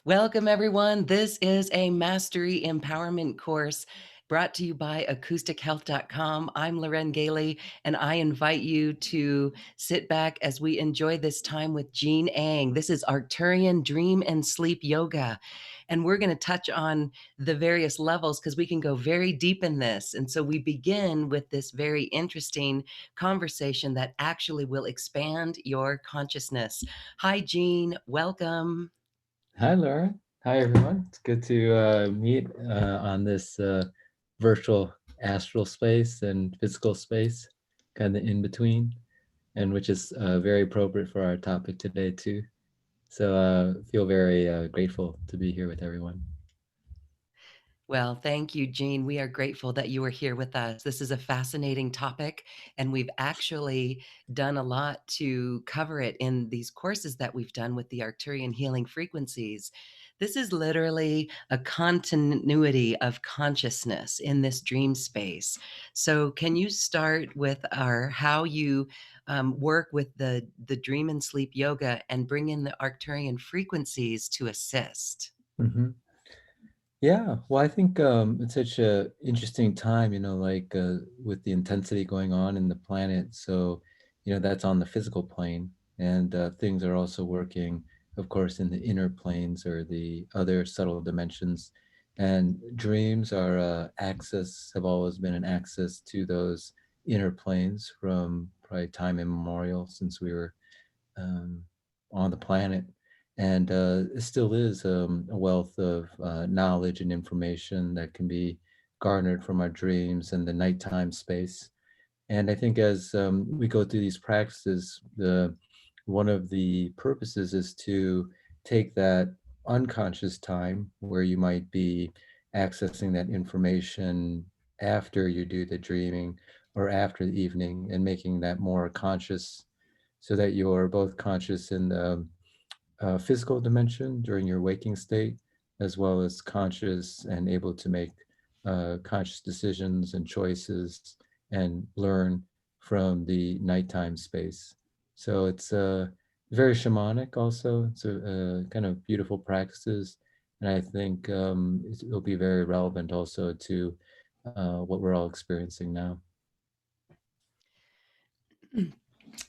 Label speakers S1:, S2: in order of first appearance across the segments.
S1: Welcome, everyone. This is a mastery empowerment course brought to you by acoustichealth.com. I'm Loren Galey, and I invite you to sit back as we enjoy this time with Jean Ang. This is Arcturian Dream and Sleep Yoga. And we're going to touch on the various levels because we can go very deep in this. And so we begin with this very interesting conversation that actually will expand your consciousness. Hi, Jean. Welcome.
S2: Hi, Laura. Hi, everyone. It's good to meet on this virtual astral space and physical space, kind of in between, and which is very appropriate for our topic today, too. So feel very grateful to be here with everyone.
S1: Well, thank you, Jean. We are grateful that you are here with us. This is a fascinating topic, and we've actually done a lot to cover it in these courses that we've done with the Arcturian healing frequencies. This is literally a continuity of consciousness in this dream space. So, can you start with our how you work with the dream and sleep yoga and bring in the Arcturian frequencies to assist?
S2: hmm Yeah, well, I think it's such a interesting time, with the intensity going on in the planet. So, that's on the physical plane, and things are also working, of course, in the inner planes or the other subtle dimensions. And dreams are have always been an access to those inner planes from probably time immemorial since we were um, on the planet. And it still is a wealth of knowledge and information that can be garnered from our dreams and the nighttime space. And I think as we go through these practices, the one of the purposes is to take that unconscious time where you might be accessing that information after you do the dreaming or after the evening and making that more conscious so that you're both conscious in the physical dimension during your waking state, as well as conscious and able to make conscious decisions and choices and learn from the nighttime space. So it's very shamanic also. It's a kind of beautiful practices. And I think it'll be very relevant also to what we're all experiencing now.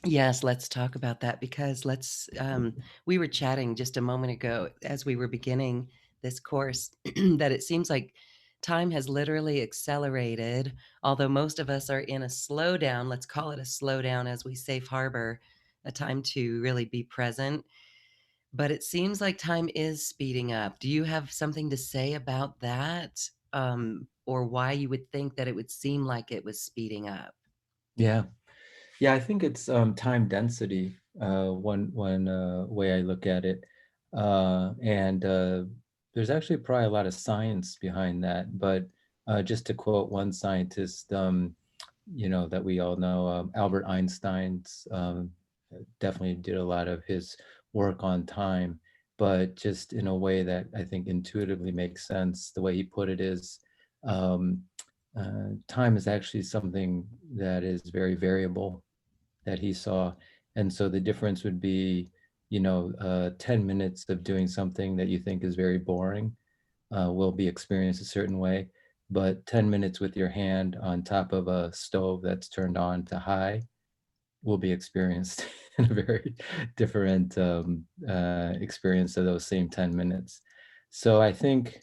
S1: Yes, let's talk about that because we were chatting just a moment ago as we were beginning this course that it seems like time has literally accelerated, although most of us are in a slowdown. Let's call it a slowdown as we safe harbor a time to really be present. But it seems like time is speeding up. Do you have something to say about that? Or why you would think that it would seem like it was speeding up?
S2: Yeah. Yeah, I think it's time density. One way I look at it, and there's actually probably a lot of science behind that. But just to quote one scientist, that we all know, Albert Einstein's definitely did a lot of his work on time, but just in a way that I think intuitively makes sense. The way he put it is. Um, Time is actually something that is very variable that he saw. And so the difference would be, 10 minutes of doing something that you think is very boring will be experienced a certain way. But 10 minutes with your hand on top of a stove that's turned on to high will be experienced in a very different experience of those same 10 minutes. So I think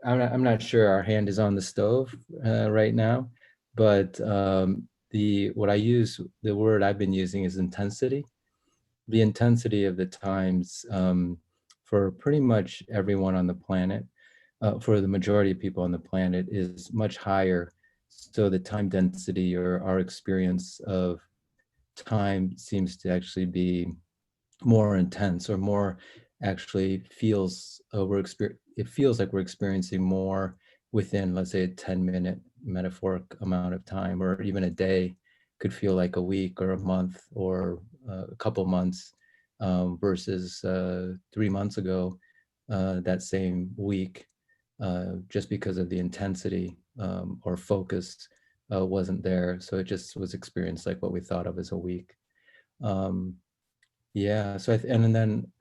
S2: I'm not sure our hand is on the stove right now, but the word I've been using is intensity. The intensity of the times for pretty much everyone on the planet, for the majority of people on the planet, is much higher. So the time density or our experience of time seems to actually be more intense or more actually feels it feels like we're experiencing more within, let's say, a 10-minute metaphoric amount of time, or even a day could feel like a week or a month or a couple months, versus 3 months ago, that same week, just because of the intensity or focus wasn't there, so it just was experienced like what we thought of as a week. um, Yeah. So and then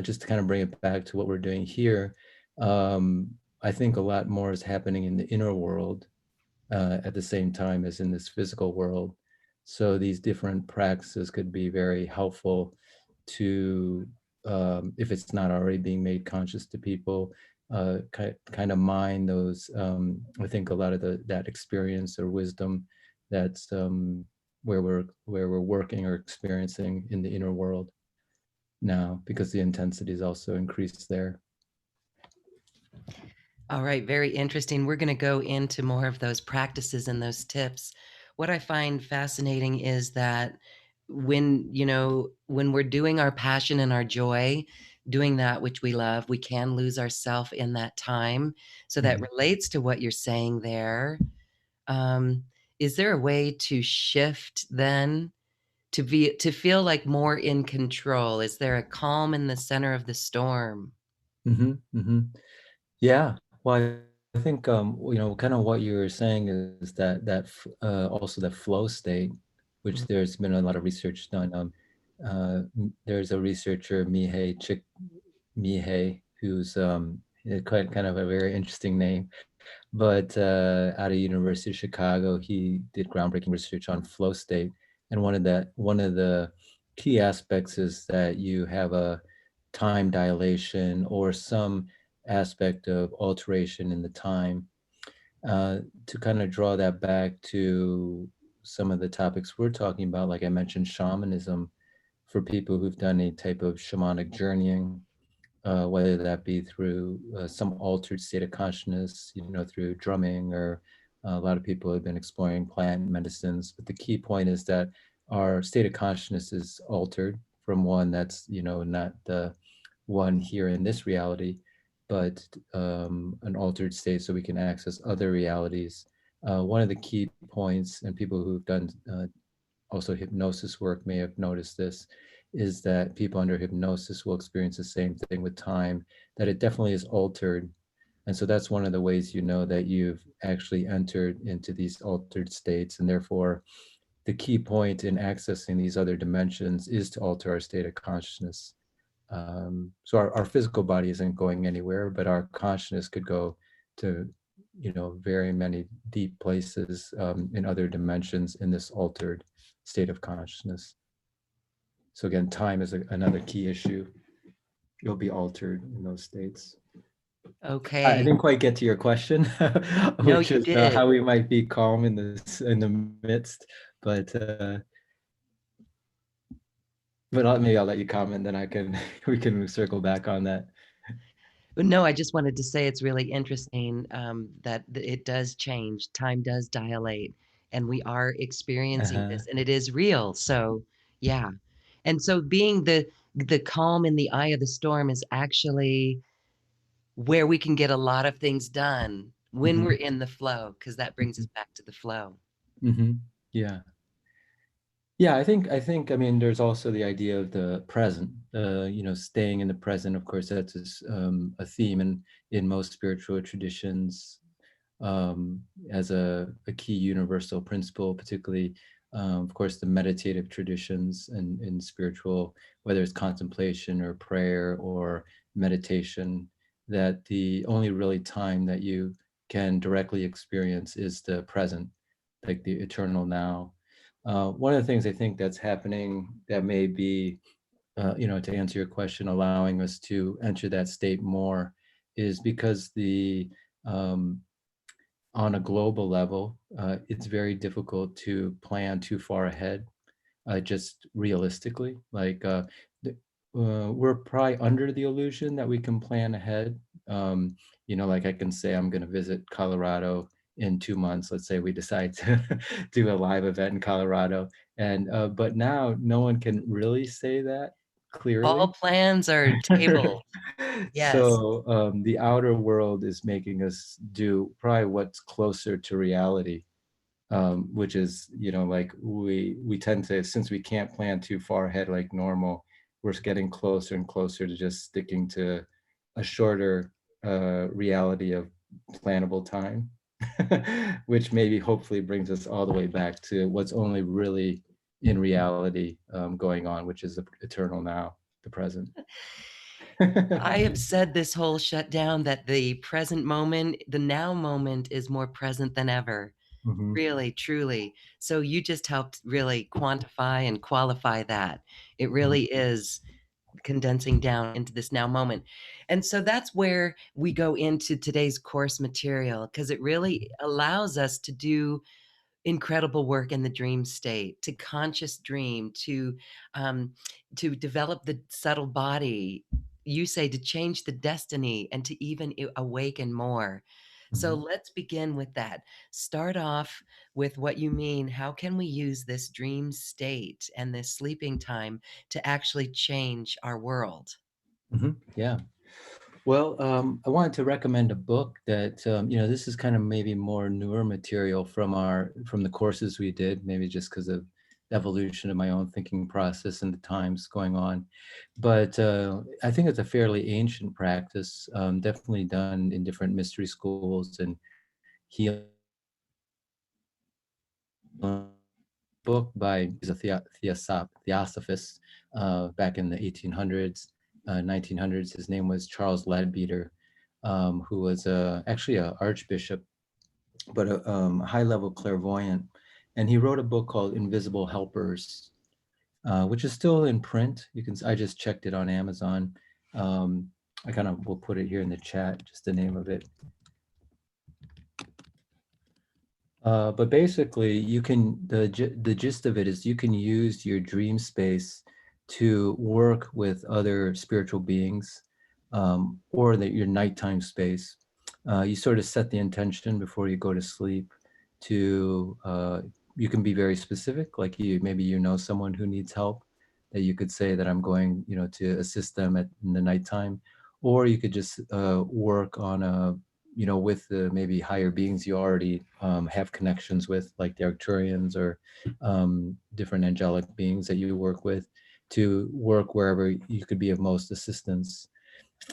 S2: just to kind of bring it back to what we're doing here, I think a lot more is happening in the inner world at the same time as in this physical world. So these different practices could be very helpful to, if it's not already being made conscious to people, kind of mine those. I think a lot of that experience or wisdom that's where we're working or experiencing in the inner world now, because the intensity is also increased there.
S1: All right, very interesting. We're going to go into more of those practices and those tips. What I find fascinating is that when we're doing our passion and our joy, doing that which we love, we can lose ourselves in that time. So that
S2: Mhm.
S1: relates to what you're saying there. Um, is there a way to shift then to feel like more in control? Is there a calm in the center of the storm?
S2: Yeah. Well, I think kind of what you were saying is also the flow state, which
S1: Mm.
S2: there's been a lot of research done. There's a researcher, Mihei, who's quite kind of a very interesting name, but out of University of Chicago, he did groundbreaking research on flow state, and one of the key aspects is that you have a time dilation or some aspect of alteration in the time. To kind of draw that back to some of the topics we're talking about, like I mentioned, shamanism, for people who've done any type of shamanic journeying, whether that be through some altered state of consciousness, through drumming, or a lot of people have been exploring plant medicines. But the key point is that our state of consciousness is altered from one that's, not the one here in this reality, but an altered state so we can access other realities. One of the key points, and people who've done also hypnosis work may have noticed this, is that people under hypnosis will experience the same thing with time, that it definitely is altered. And so that's one of the ways you know that you've actually entered into these altered states. And therefore, the key point in accessing these other dimensions is to alter our state of consciousness. So our physical body isn't going anywhere, but our consciousness could go to, very many deep places in other dimensions in this altered state of consciousness. So again, time is another key issue. You'll be altered in those states. I
S1: Okay.
S2: didn't quite get to your question,
S1: No,
S2: which
S1: you
S2: is
S1: did.
S2: how we might be calm in the midst. But maybe I'll let you comment, then I can we can circle back on that.
S1: No, I just wanted to say it's really interesting that it does change. Time does dilate, and we are experiencing
S2: Uh-huh.
S1: this, and it is real. So, yeah. And so, being the calm in the eye of the storm is actually where we can get a lot of things done when we're
S2: hmm
S1: in the flow, because that brings us back to the flow.
S2: hmm Yeah. Yeah, I mean, there's also the idea of the present, staying in the present. Of course, that's a theme in most spiritual traditions, as a key universal principle, particularly, of course, the meditative traditions and in spiritual, whether it's contemplation or prayer or meditation, that the only really time that you can directly experience is the present, like the eternal now. One of the things I think that's happening that may be, to answer your question, allowing us to enter that state more, is because um, on a global level, it's very difficult to plan too far ahead, just realistically. Like, we're probably under the illusion that we can plan ahead. Um, like I can say I'm going to visit Colorado in 2 months. Let's say we decide to do a live event in Colorado, and but now no one can really say that
S1: All
S2: clearly.
S1: plans are tabled. Yes.
S2: So the outer world is making us do probably what's closer to reality, which is, like we tend to, since we can't plan too far ahead like normal, we're getting closer and closer to just sticking to a shorter reality of plannable time, which maybe hopefully brings us all the way back to what's only really in reality going on, which is the eternal now, the present.
S1: I have said this whole shutdown that the present moment, the now moment is more present than ever.
S2: Hmm.
S1: Really, truly. So you just helped really quantify and qualify that. It really is condensing down into this now moment. And so that's where we go into today's course material because it really allows us to do incredible work in the dream state, to conscious dream, um, to develop the subtle body. You say to change the destiny and to even awaken more. So
S2: Hmm.
S1: let's begin with that. Start off with what you mean. How can we use this dream state and this sleeping time to actually change our world?
S2: Hmm. Yeah. Well, I wanted to recommend a book that this is kind of maybe more newer material from the courses we did, maybe just because of the evolution of my own thinking process and the times going on. But I think it's a fairly ancient practice, definitely done in different mystery schools and healing. Book by he's a theosophist back in the 1800s, 1900s. His name was Charles Leadbeater, who was actually an archbishop, but a high-level clairvoyant. And he wrote a book called Invisible Helpers, which is still in print. I just checked it on Amazon. I kind of will put it here in the chat, just the name of it. But basically, the gist of it is you can use your dream space to work with other spiritual beings, or your nighttime space. You sort of set the intention before you go to sleep. To You can be very specific, like maybe someone who needs help, that you could say that I'm going, to assist them in the nighttime, or you could just work on with the maybe higher beings you already have connections with, like the Arcturians or different angelic beings that you work with, to work wherever you could be of most assistance.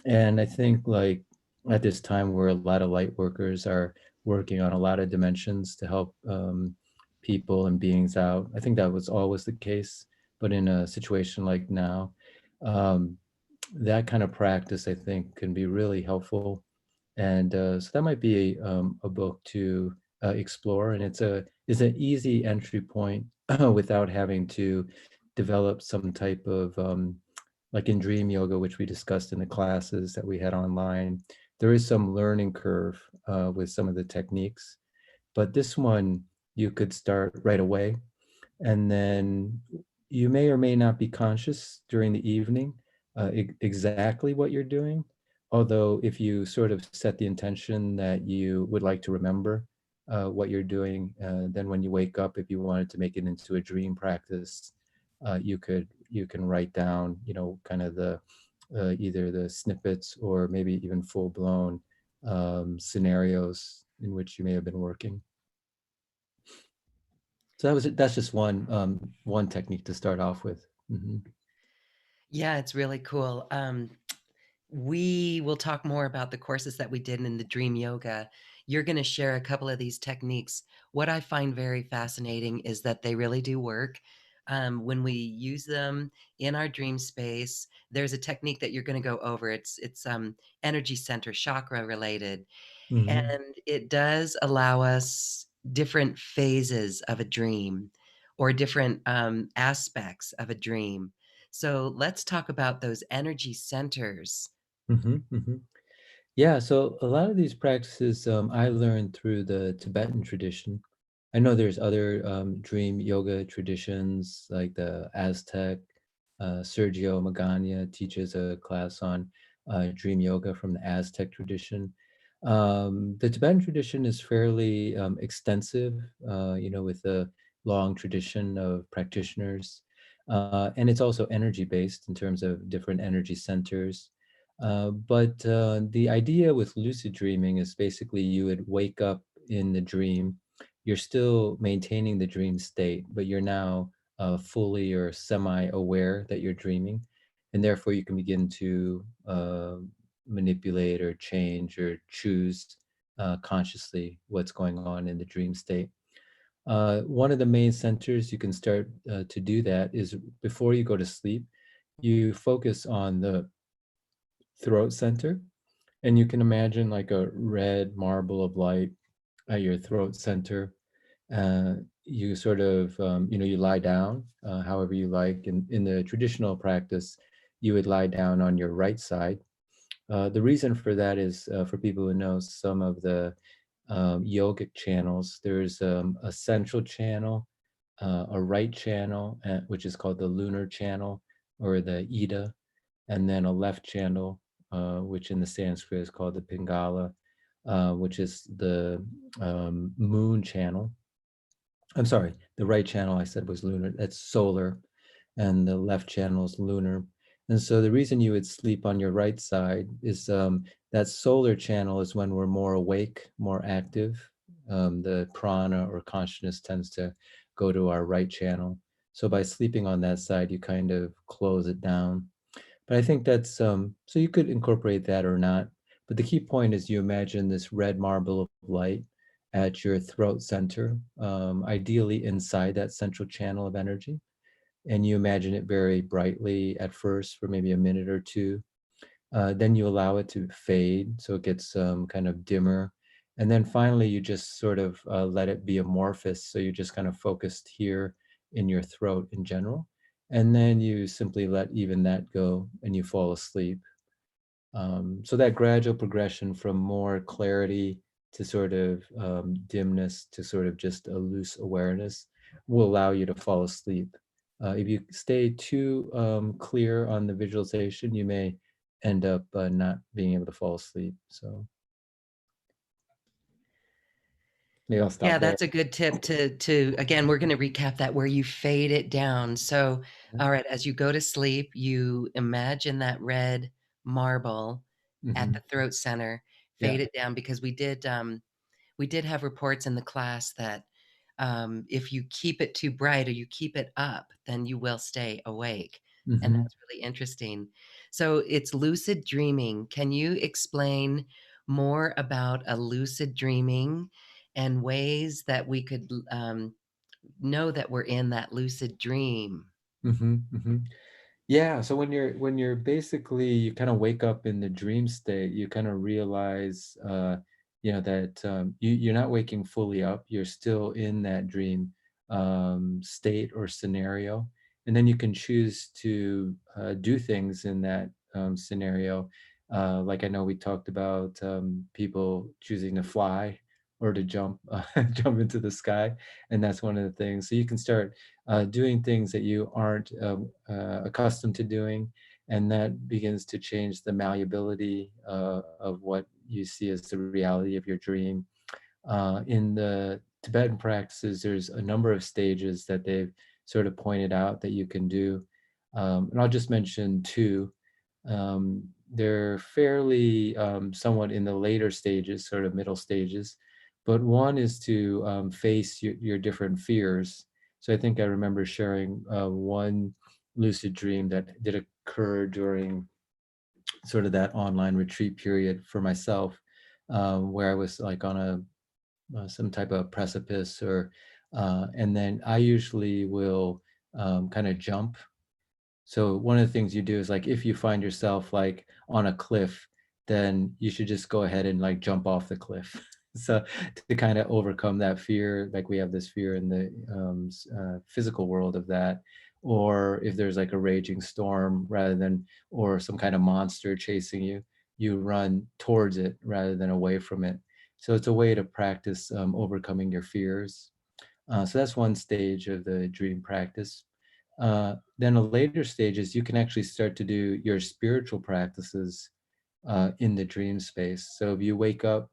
S2: And I think, like, at this time where a lot of light workers are working on a lot of dimensions to help people and beings out, I think that was always the case. But in a situation like now, um, that kind of practice, I think, can be really helpful. And so that might be a book to explore, and it's an easy entry point without having to develop some type of like in dream yoga, which we discussed in the classes that we had online. There is some learning curve with some of the techniques, but this one you could start right away, and then you may or may not be conscious during the evening exactly what you're doing. Although, if you sort of set the intention that you would like to remember what you're doing, then when you wake up, if you wanted to make it into a dream practice, you can write down, kind of the either the snippets or maybe even full blown scenarios in which you may have been working. So that's just one technique to start off with. Hmm.
S1: Yeah, it's really cool. We will talk more about the courses that we did in the dream yoga. You're going to share a couple of these techniques. What I find very fascinating is that they really do work. When we use them in our dream space, there's a technique that you're going to go over. It's energy center chakra related,
S2: Hmm.
S1: and it does allow us different phases of a dream or different aspects of a dream. So let's talk about those energy centers.
S2: Hmm. Hmm. Yeah, so a lot of these practices I learned through the Tibetan tradition. I know there's other dream yoga traditions, like the Aztec. Sergio Magana teaches a class on dream yoga from the Aztec tradition. The Tibetan tradition is fairly extensive, with a long tradition of practitioners. And it's also energy based in terms of different energy centers. But the idea with lucid dreaming is basically you would wake up in the dream. You're still maintaining the dream state, but you're now fully or semi-aware that you're dreaming, and therefore you can begin to manipulate or change or choose consciously what's going on in the dream state. One of the main centers you can start to do that is before you go to sleep, you focus on the throat center, and you can imagine like a red marble of light at your throat center. You sort of, you lie down however you like. In the traditional practice, you would lie down on your right side. The reason for that is for people who know some of the yogic channels, there's a central channel, a right channel, which is called the lunar channel or the Ida, and then a left channel, which in the Sanskrit is called the Pingala, which is the moon channel. I'm sorry, the right channel I said was lunar, that's solar, and the left channel is lunar. And so the reason you would sleep on your right side is that solar channel is when we're more awake, more active. The prana or consciousness tends to go to our right channel. So by sleeping on that side, you kind of close it down. But I think that's so you could incorporate that or not. But the key point is you imagine this red marble of light at your throat center, ideally inside that central channel of energy. And you imagine it very brightly at first for maybe a minute or two. Then you allow it to fade so it gets kind of dimmer. And then finally, you just sort of let it be amorphous. So you're just kind of focused here in your throat in general. And then you simply let even that go and you fall asleep. So that gradual progression from more clarity to sort of dimness to sort of just a loose awareness will allow you to fall asleep. If you stay too clear on the visualization, you may end up not being able to fall asleep. So maybe I'll
S1: Yeah,
S2: stop there.
S1: that's a good tip to again, we're gonna recap that where you fade it down. So, all right, as you go to sleep, you imagine that red marble at
S2: Hmm.
S1: the throat center,
S2: Yeah.
S1: fade it down because we did have reports in the class that if you keep it too bright or you keep it up, then you will stay awake. And
S2: Hmm.
S1: that's really interesting. So it's lucid dreaming. Can you explain more about a lucid dreaming and ways that we could know that we're in that lucid dream?
S2: Hmm. Hmm. Yeah, so when you're basically you kind of wake up in the dream state, you kind of realize that you're not waking fully up, you're still in that dream state or scenario. And then you can choose to do things in that scenario. Like I know we talked about people choosing to fly or to jump jump into the sky, and that's one of the things. So you can start doing things that you aren't accustomed to doing, and that begins to change the malleability of what you see as the reality of your dream. In the Tibetan practices, there's a number of stages that they've sort of pointed out that you can do. And I'll just mention two. They're fairly somewhat in the later stages, sort of middle stages. But one is to face your different fears. So I think I remember sharing one lucid dream that did occur during sort of that online retreat period for myself, where I was like on some type of precipice and then I usually will kind of jump. So one of the things you do is like if you find yourself like on a cliff, then you should just go ahead and like jump off the cliff. So to kind of overcome that fear, like we have this fear in the physical world of that, or if there's like a raging storm rather than, or some kind of monster chasing you, you run towards it rather than away from it. So it's a way to practice overcoming your fears. So that's one stage of the dream practice. Then a later stage is you can actually start to do your spiritual practices in the dream space. So if you wake up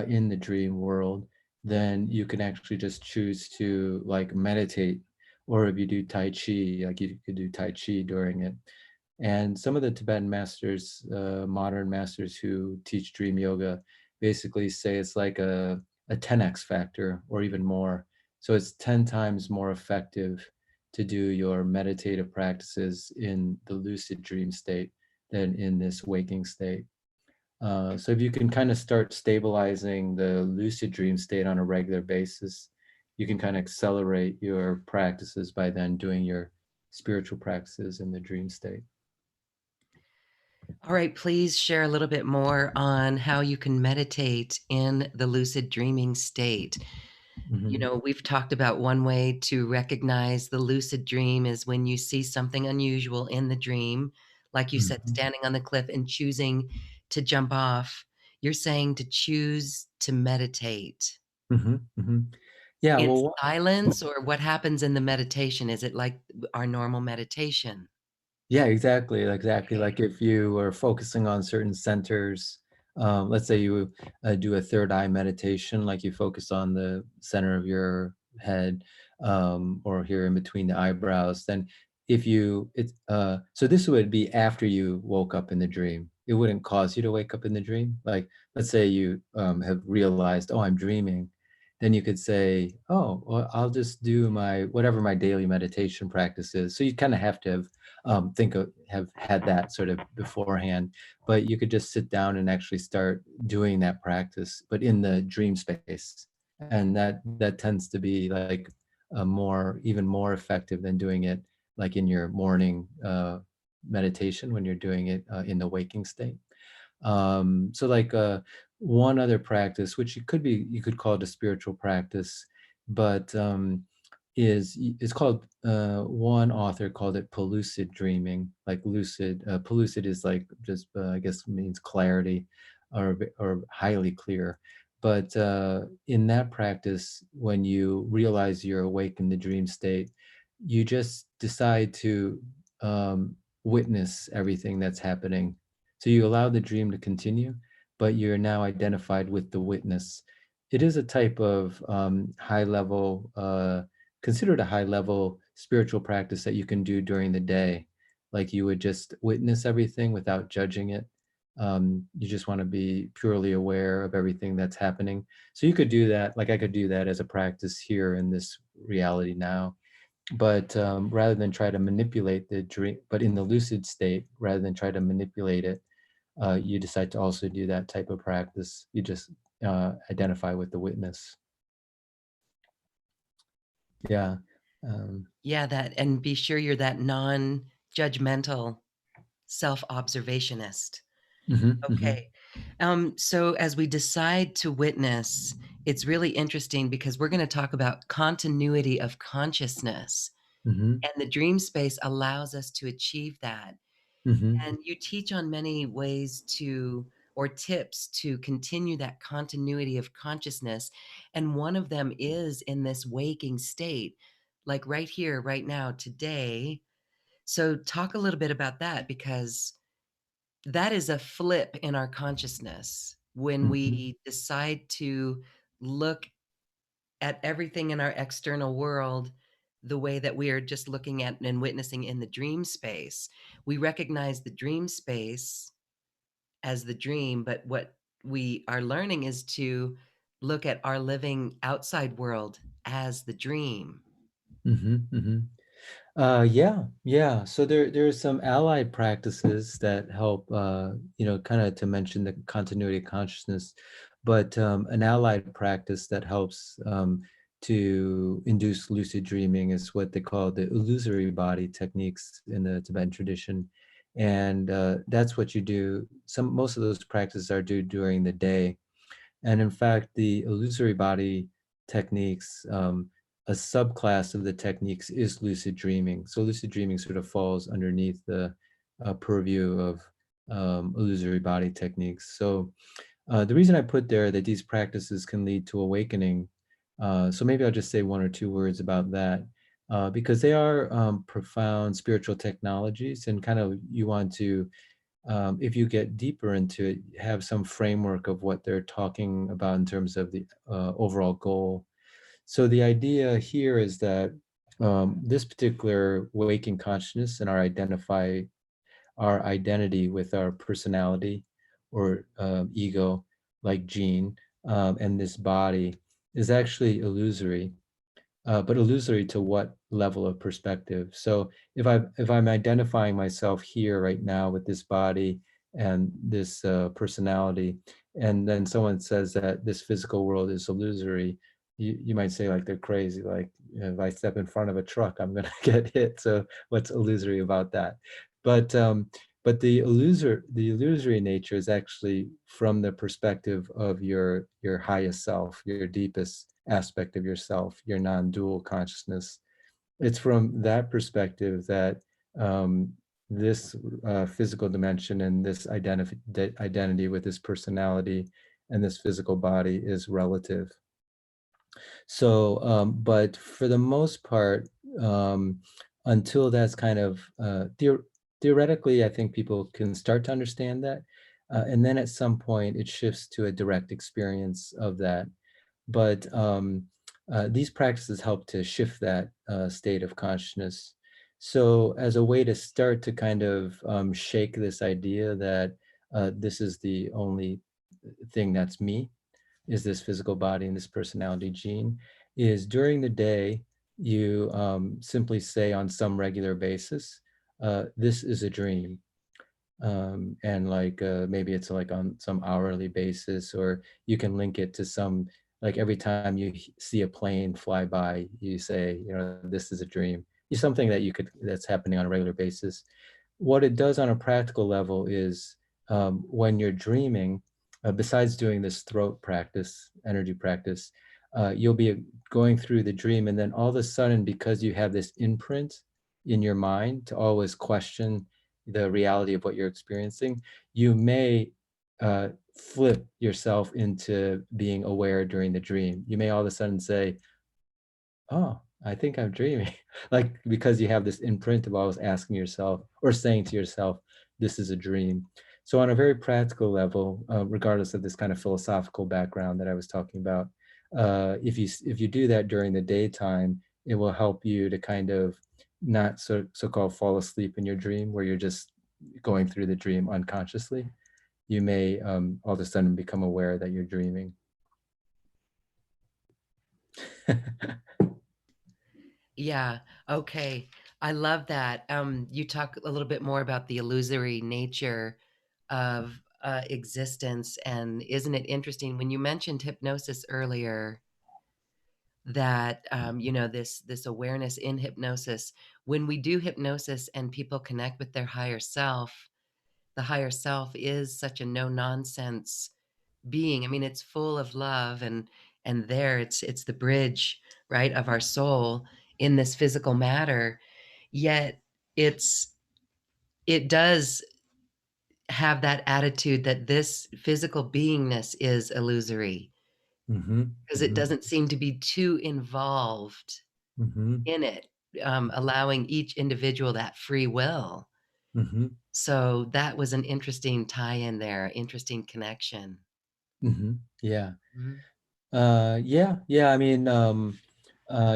S2: in the dream world, then you can actually just choose to like meditate, or if you do Tai Chi, like you could do Tai Chi during it. And some of the Tibetan masters, modern masters who teach dream yoga, basically say it's like a 10x factor or even more. So it's 10 times more effective to do your meditative practices in the lucid dream state than in this waking state. So if you can kind of start stabilizing the lucid dream state on a regular basis, you can kind of accelerate your practices by then doing your spiritual practices in the dream state.
S1: All right, please share a little bit more on how you can meditate in the lucid dreaming state. You
S2: Hmm.
S1: know, we've talked about one way to recognize the lucid dream is when you see something unusual in the dream, like you said,
S2: Hmm.
S1: standing on the cliff and choosing to jump off. You're saying to choose to meditate
S2: Hmm. Hmm. Yeah,
S1: in
S2: well,
S1: silence, or what happens in the meditation? Is it like our normal meditation?
S2: yeah, exactly, exactly.
S1: Okay.
S2: Like if you are focusing on certain centers, let's say you do a third eye meditation, like you focus on the center of your head, or here in between the eyebrows. Then, if you, it's so this would be after you woke up in the dream. It wouldn't cause you to wake up in the dream. Like, let's say you have realized, oh, I'm dreaming. Then you could say, oh, well, I'll just do my whatever my daily meditation practice is. So you kind of have to think of have had that sort of beforehand, but you could just sit down and actually start doing that practice, but in the dream space, and that tends to be like a more even more effective than doing it like in your morning meditation when you're doing it in the waking state. So like one other practice, which you could call it a spiritual practice, but is it's called one author called it pellucid dreaming, like lucid. Pellucid is like just I guess means clarity or highly clear. But in that practice, when you realize you're awake in the dream state, you just decide to witness everything that's happening. So you allow the dream to continue, but you're now identified with the witness. It is a type of high level, considered a high level spiritual practice that you can do during the day. Like you would just witness everything without judging it. You just want to be purely aware of everything that's happening. So you could do that, like I could do that as a practice here in this reality now. But rather than try to manipulate the dream, but in the lucid state, rather than try to manipulate it, you decide to also do that type of practice. You just identify with the witness. Yeah. Um,
S1: Yeah, that, and be sure you're that non-judgmental self-observationist.
S2: mhm, mhm,
S1: Okay. So as we decide to witness, it's really interesting because we're going to talk about continuity of consciousness,
S2: mhm,
S1: and the dream space allows us to achieve that.
S2: mhm,
S1: And you teach on many ways to, or tips to continue that continuity of consciousness. And one of them is in this waking state, like right here, right now, today. So talk a little bit about that, because that is a flip in our consciousness when
S2: mhm,
S1: we decide to look at everything in our external world the way that we are just looking at and witnessing in the dream space. We recognize the dream space as the dream, but what we are learning is to look at our living outside world as the dream.
S2: mhm, mhm. Yeah, yeah. So there's some allied practices that help, kind of to mention the continuity of consciousness, but an allied practice that helps to induce lucid dreaming is what they call the illusory body techniques in the Tibetan tradition, and that's what you do. Most of those practices are due during the day, and in fact, the illusory body techniques, a subclass of the techniques is lucid dreaming. So lucid dreaming sort of falls underneath the purview of illusory body techniques. So the reason I put there that these practices can lead to awakening, so maybe I'll just say one or two words about that, because they are profound spiritual technologies, and kind of you want to if you get deeper into it, have some framework of what they're talking about in terms of the overall goal. So the idea here is that this particular waking consciousness and our identity with our personality or ego, like gene, and this body is actually illusory, but illusory to what level of perspective. So if I'm identifying myself here right now with this body and this personality, and then someone says that this physical world is illusory, you might say like they're crazy. Like, if I step in front of a truck, I'm gonna get hit. So what's illusory about that? But the illusory nature is actually from the perspective of your highest self, your deepest aspect of yourself, your non-dual consciousness. It's from that perspective that um, this physical dimension and this identity with this personality and this physical body is relative. So, but for the most part, um, until that's kind of theoretically, I think people can start to understand that. And then at some point, it shifts to a direct experience of that. But these practices help to shift that state of consciousness. So, as a way to start to kind of shake this idea that this is the only thing that's me, is this physical body and this personality gene, is during the day, you simply say on some regular basis, this is a dream. And like maybe it's like on some hourly basis, or you can link it to some, like every time you see a plane fly by, you say, this is a dream. It's something that that's happening on a regular basis. What it does on a practical level is when you're dreaming, besides doing this throat practice, energy practice, you'll be going through the dream, and then all of a sudden, because you have this imprint in your mind to always question the reality of what you're experiencing, you may flip yourself into being aware during the dream. You may all of a sudden say, oh, I think I'm dreaming. Like, because you have this imprint of always asking yourself or saying to yourself, this is a dream. So on a very practical level, regardless of this kind of philosophical background that I was talking about, if you do that during the daytime, it will help you to kind of not so-called fall asleep in your dream, where you're just going through the dream unconsciously. You may all of a sudden become aware that you're dreaming.
S1: Yeah. Okay. I love that. You talk a little bit more about the illusory nature of existence, and isn't it interesting when you mentioned hypnosis earlier that this awareness in hypnosis, when we do hypnosis and people connect with their higher self, the higher self is such a no nonsense being. I mean, it's full of love, and there it's the bridge, right, of our soul in this physical matter. Yet it's it does have that attitude that this physical beingness is illusory,
S2: Mm-hmm,
S1: because it
S2: mm-hmm,
S1: doesn't seem to be too involved
S2: mm-hmm,
S1: in it, allowing each individual that free will.
S2: mm-hmm.
S1: So that was an interesting tie-in there, interesting connection.
S2: Mhm. Yeah.
S1: Mhm.
S2: Yeah. I mean,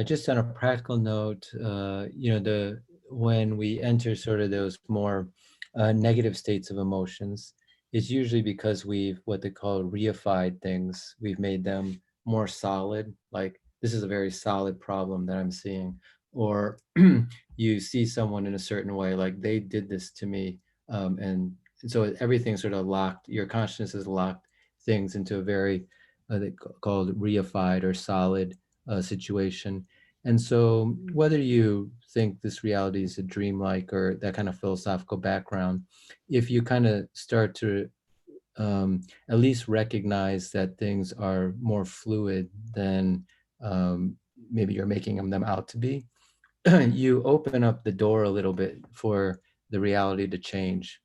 S2: just on a practical note, the when we enter sort of those more negative states of emotions, it's usually because we've what they call reified things. We've made them more solid. Like, this is a very solid problem that I'm seeing, or you see someone in a certain way, like they did this to me, and so everything's sort of locked. Your consciousness is locked things into a very called reified or solid situation. And so, whether you think this reality is a dreamlike or that kind of philosophical background, if you kind of start to at least recognize that things are more fluid than maybe you're making them out to be, you open up the door a little bit for the reality to change.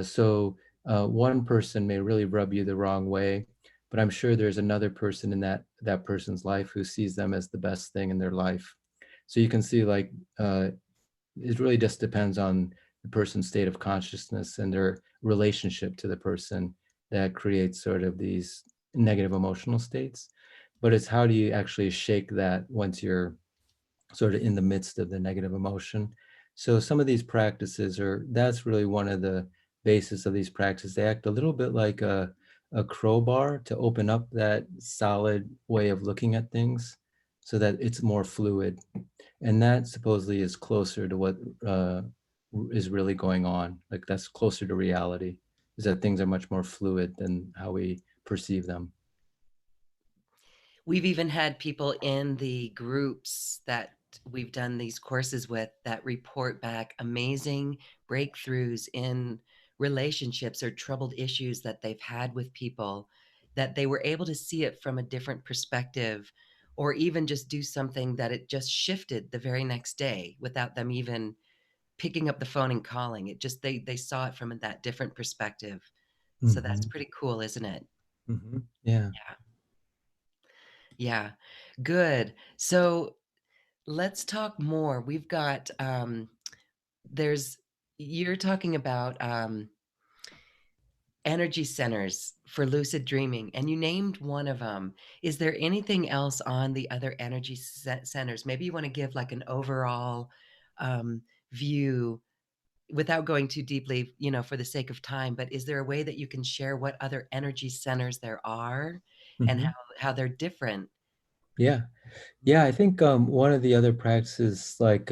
S2: So one person may really rub you the wrong way, but I'm sure there's another person in that person's life who sees them as the best thing in their life. So you can see, like, it really just depends on the person's state of consciousness and their relationship to the person that creates sort of these negative emotional states. But it's how do you actually shake that once you're sort of in the midst of the negative emotion. So some of these practices that's really one of the basis of these practices. They act a little bit like a crowbar to open up that solid way of looking at things so that it's more fluid. And that supposedly is closer to what is really going on. Like, that's closer to reality, is that things are much more fluid than how we perceive them.
S1: We've even had people in the groups that we've done these courses with that report back amazing breakthroughs in relationships or troubled issues that they've had with people, that they were able to see it from a different perspective, or even just do something that it just shifted the very next day without them even picking up the phone and calling. It just they saw it from that different perspective. So that's
S2: Hmm.
S1: pretty cool, isn't it?
S2: Hmm. Yeah.
S1: Yeah. Yeah. Good. So let's talk more. We've got there's you're talking about energy centers for lucid dreaming, and you named one of them. Is there anything else on the other energy centers? Maybe you want to give like an overall um, view without going too deeply, for the sake of time, but is there a way that you can share what other energy centers there are and
S2: Hmm.
S1: how they're different?
S2: Yeah. Yeah, I think one of the other practices, like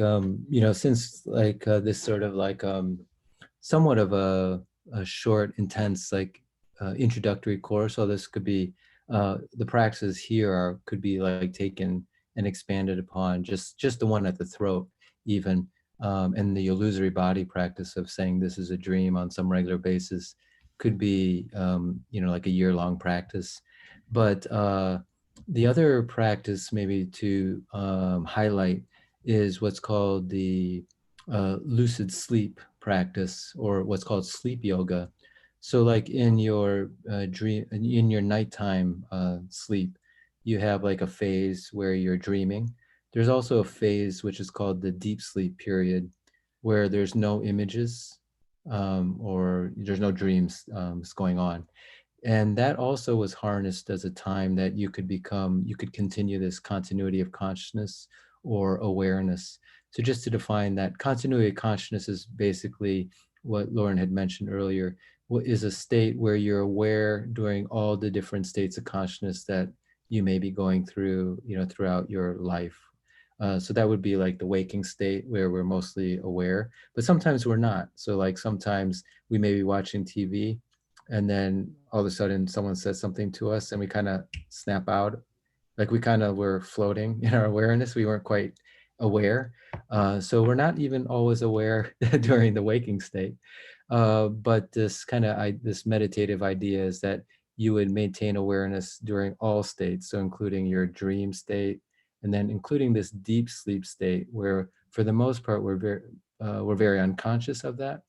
S2: since like this sort of like somewhat of a short, intense, like introductory course. So this could be the practices here could be like taken and expanded upon. Just the one at the throat, even, and the illusory body practice of saying this is a dream on some regular basis could be like a year-long practice. But the other practice, maybe to highlight, is what's called the lucid sleep practice, or what's called sleep yoga. So like in your dream, in your nighttime sleep, you have like a phase where you're dreaming. There's also a phase which is called the deep sleep period, where there's no images, or there's no dreams going on. And that also was harnessed as a time that you could continue this continuity of consciousness or awareness. So just to define that, continuity of consciousness is basically what Lauren had mentioned earlier, what is a state where you're aware during all the different states of consciousness that you may be going through, throughout your life. So that would be like the waking state where we're mostly aware, but sometimes we're not. So like sometimes we may be watching TV, and then all of a sudden someone says something to us and we kind of snap out, like we kind of were floating in our awareness, we weren't quite aware. So we're not even always aware during the waking state. But this meditative idea is that you would maintain awareness during all states, so including your dream state, and then including this deep sleep state where for the most part we're very unconscious of that.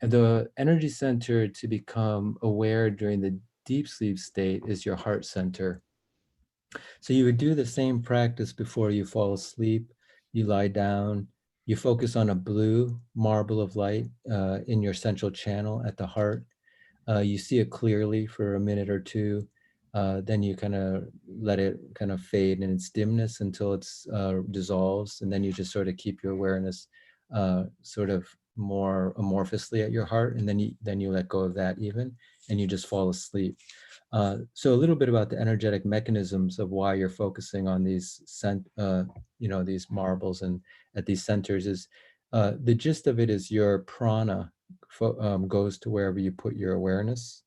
S2: And the energy center to become aware during the deep sleep state is your heart center. So you would do the same practice before you fall asleep. You lie down, you focus on a blue marble of light in your central channel at the heart. You see it clearly for a minute or two. Then you kind of let it kind of fade in its dimness until it's dissolves. And then you just sort of keep your awareness sort of more amorphously at your heart. And then you let go of that even, and you just fall asleep. So a little bit about the energetic mechanisms of why you're focusing on these marbles and at these centers is the gist of it is your prana goes to wherever you put your awareness,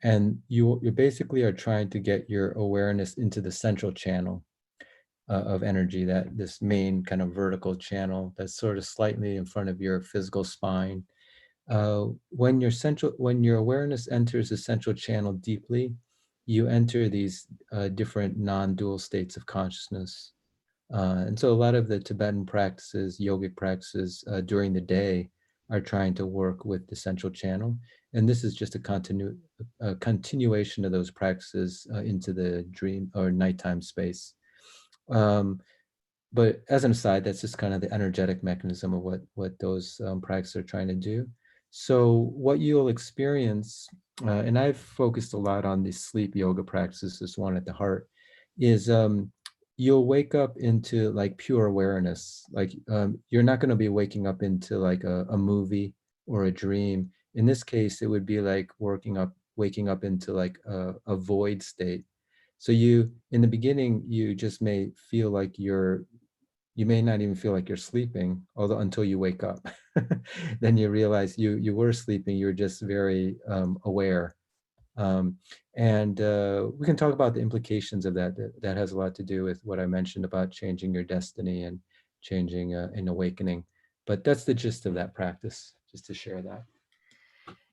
S2: and you basically are trying to get your awareness into the central channel of energy, that this main kind of vertical channel that's sort of slightly in front of your physical spine. When your awareness enters the central channel deeply, you enter these different non-dual states of consciousness. And so a lot of the Tibetan practices, yogic practices during the day are trying to work with the central channel. And this is just a continuation of those practices into the dream or nighttime space. Um, but as an aside, that's just kind of the energetic mechanism of what those practices are trying to do. So what you'll experience, and I've focused a lot on these sleep yoga practices, this one at the heart, is you'll wake up into like pure awareness. Like you're not going to be waking up into like a movie or a dream. In this case, it would be like waking up into like a void state. So in the beginning, you just may feel like you may not even feel like you're sleeping, although until you wake up. Then you realize you were sleeping, you're just very aware. Um, and we can talk about the implications of that. That has a lot to do with what I mentioned about changing your destiny and changing an awakening. But that's the gist of that practice, just to share that.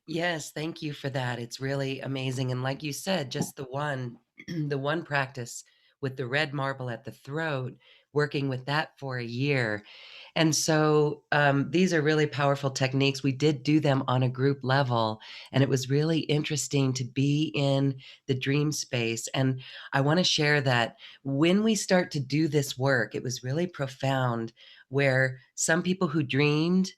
S1: Yes, thank you for that. It's really amazing. And like you said, just the one, the one practice with the red marble at the throat, working with that for a year. And so these are really powerful techniques. We did do them on a group level, and it was really interesting to be in the dream space. And I want to share that when we start to do this work, it was really profound, where some people who dreamed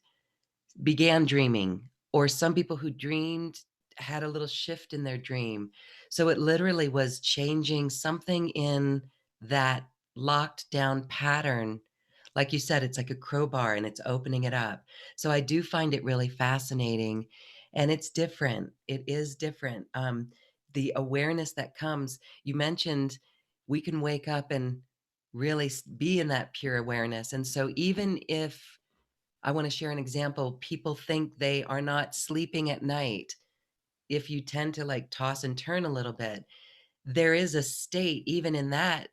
S1: began dreaming, or some people who dreamed had a little shift in their dream. So it literally was changing something in that locked down pattern. Like you said, it's like a crowbar and it's opening it up. So I do find it really fascinating, and it's different. It is different. The awareness that comes, you mentioned we can wake up and really be in that pure awareness. And so even if I want to share an example. People think they are not sleeping at night. If you tend to like toss and turn a little bit, there is a state, even in that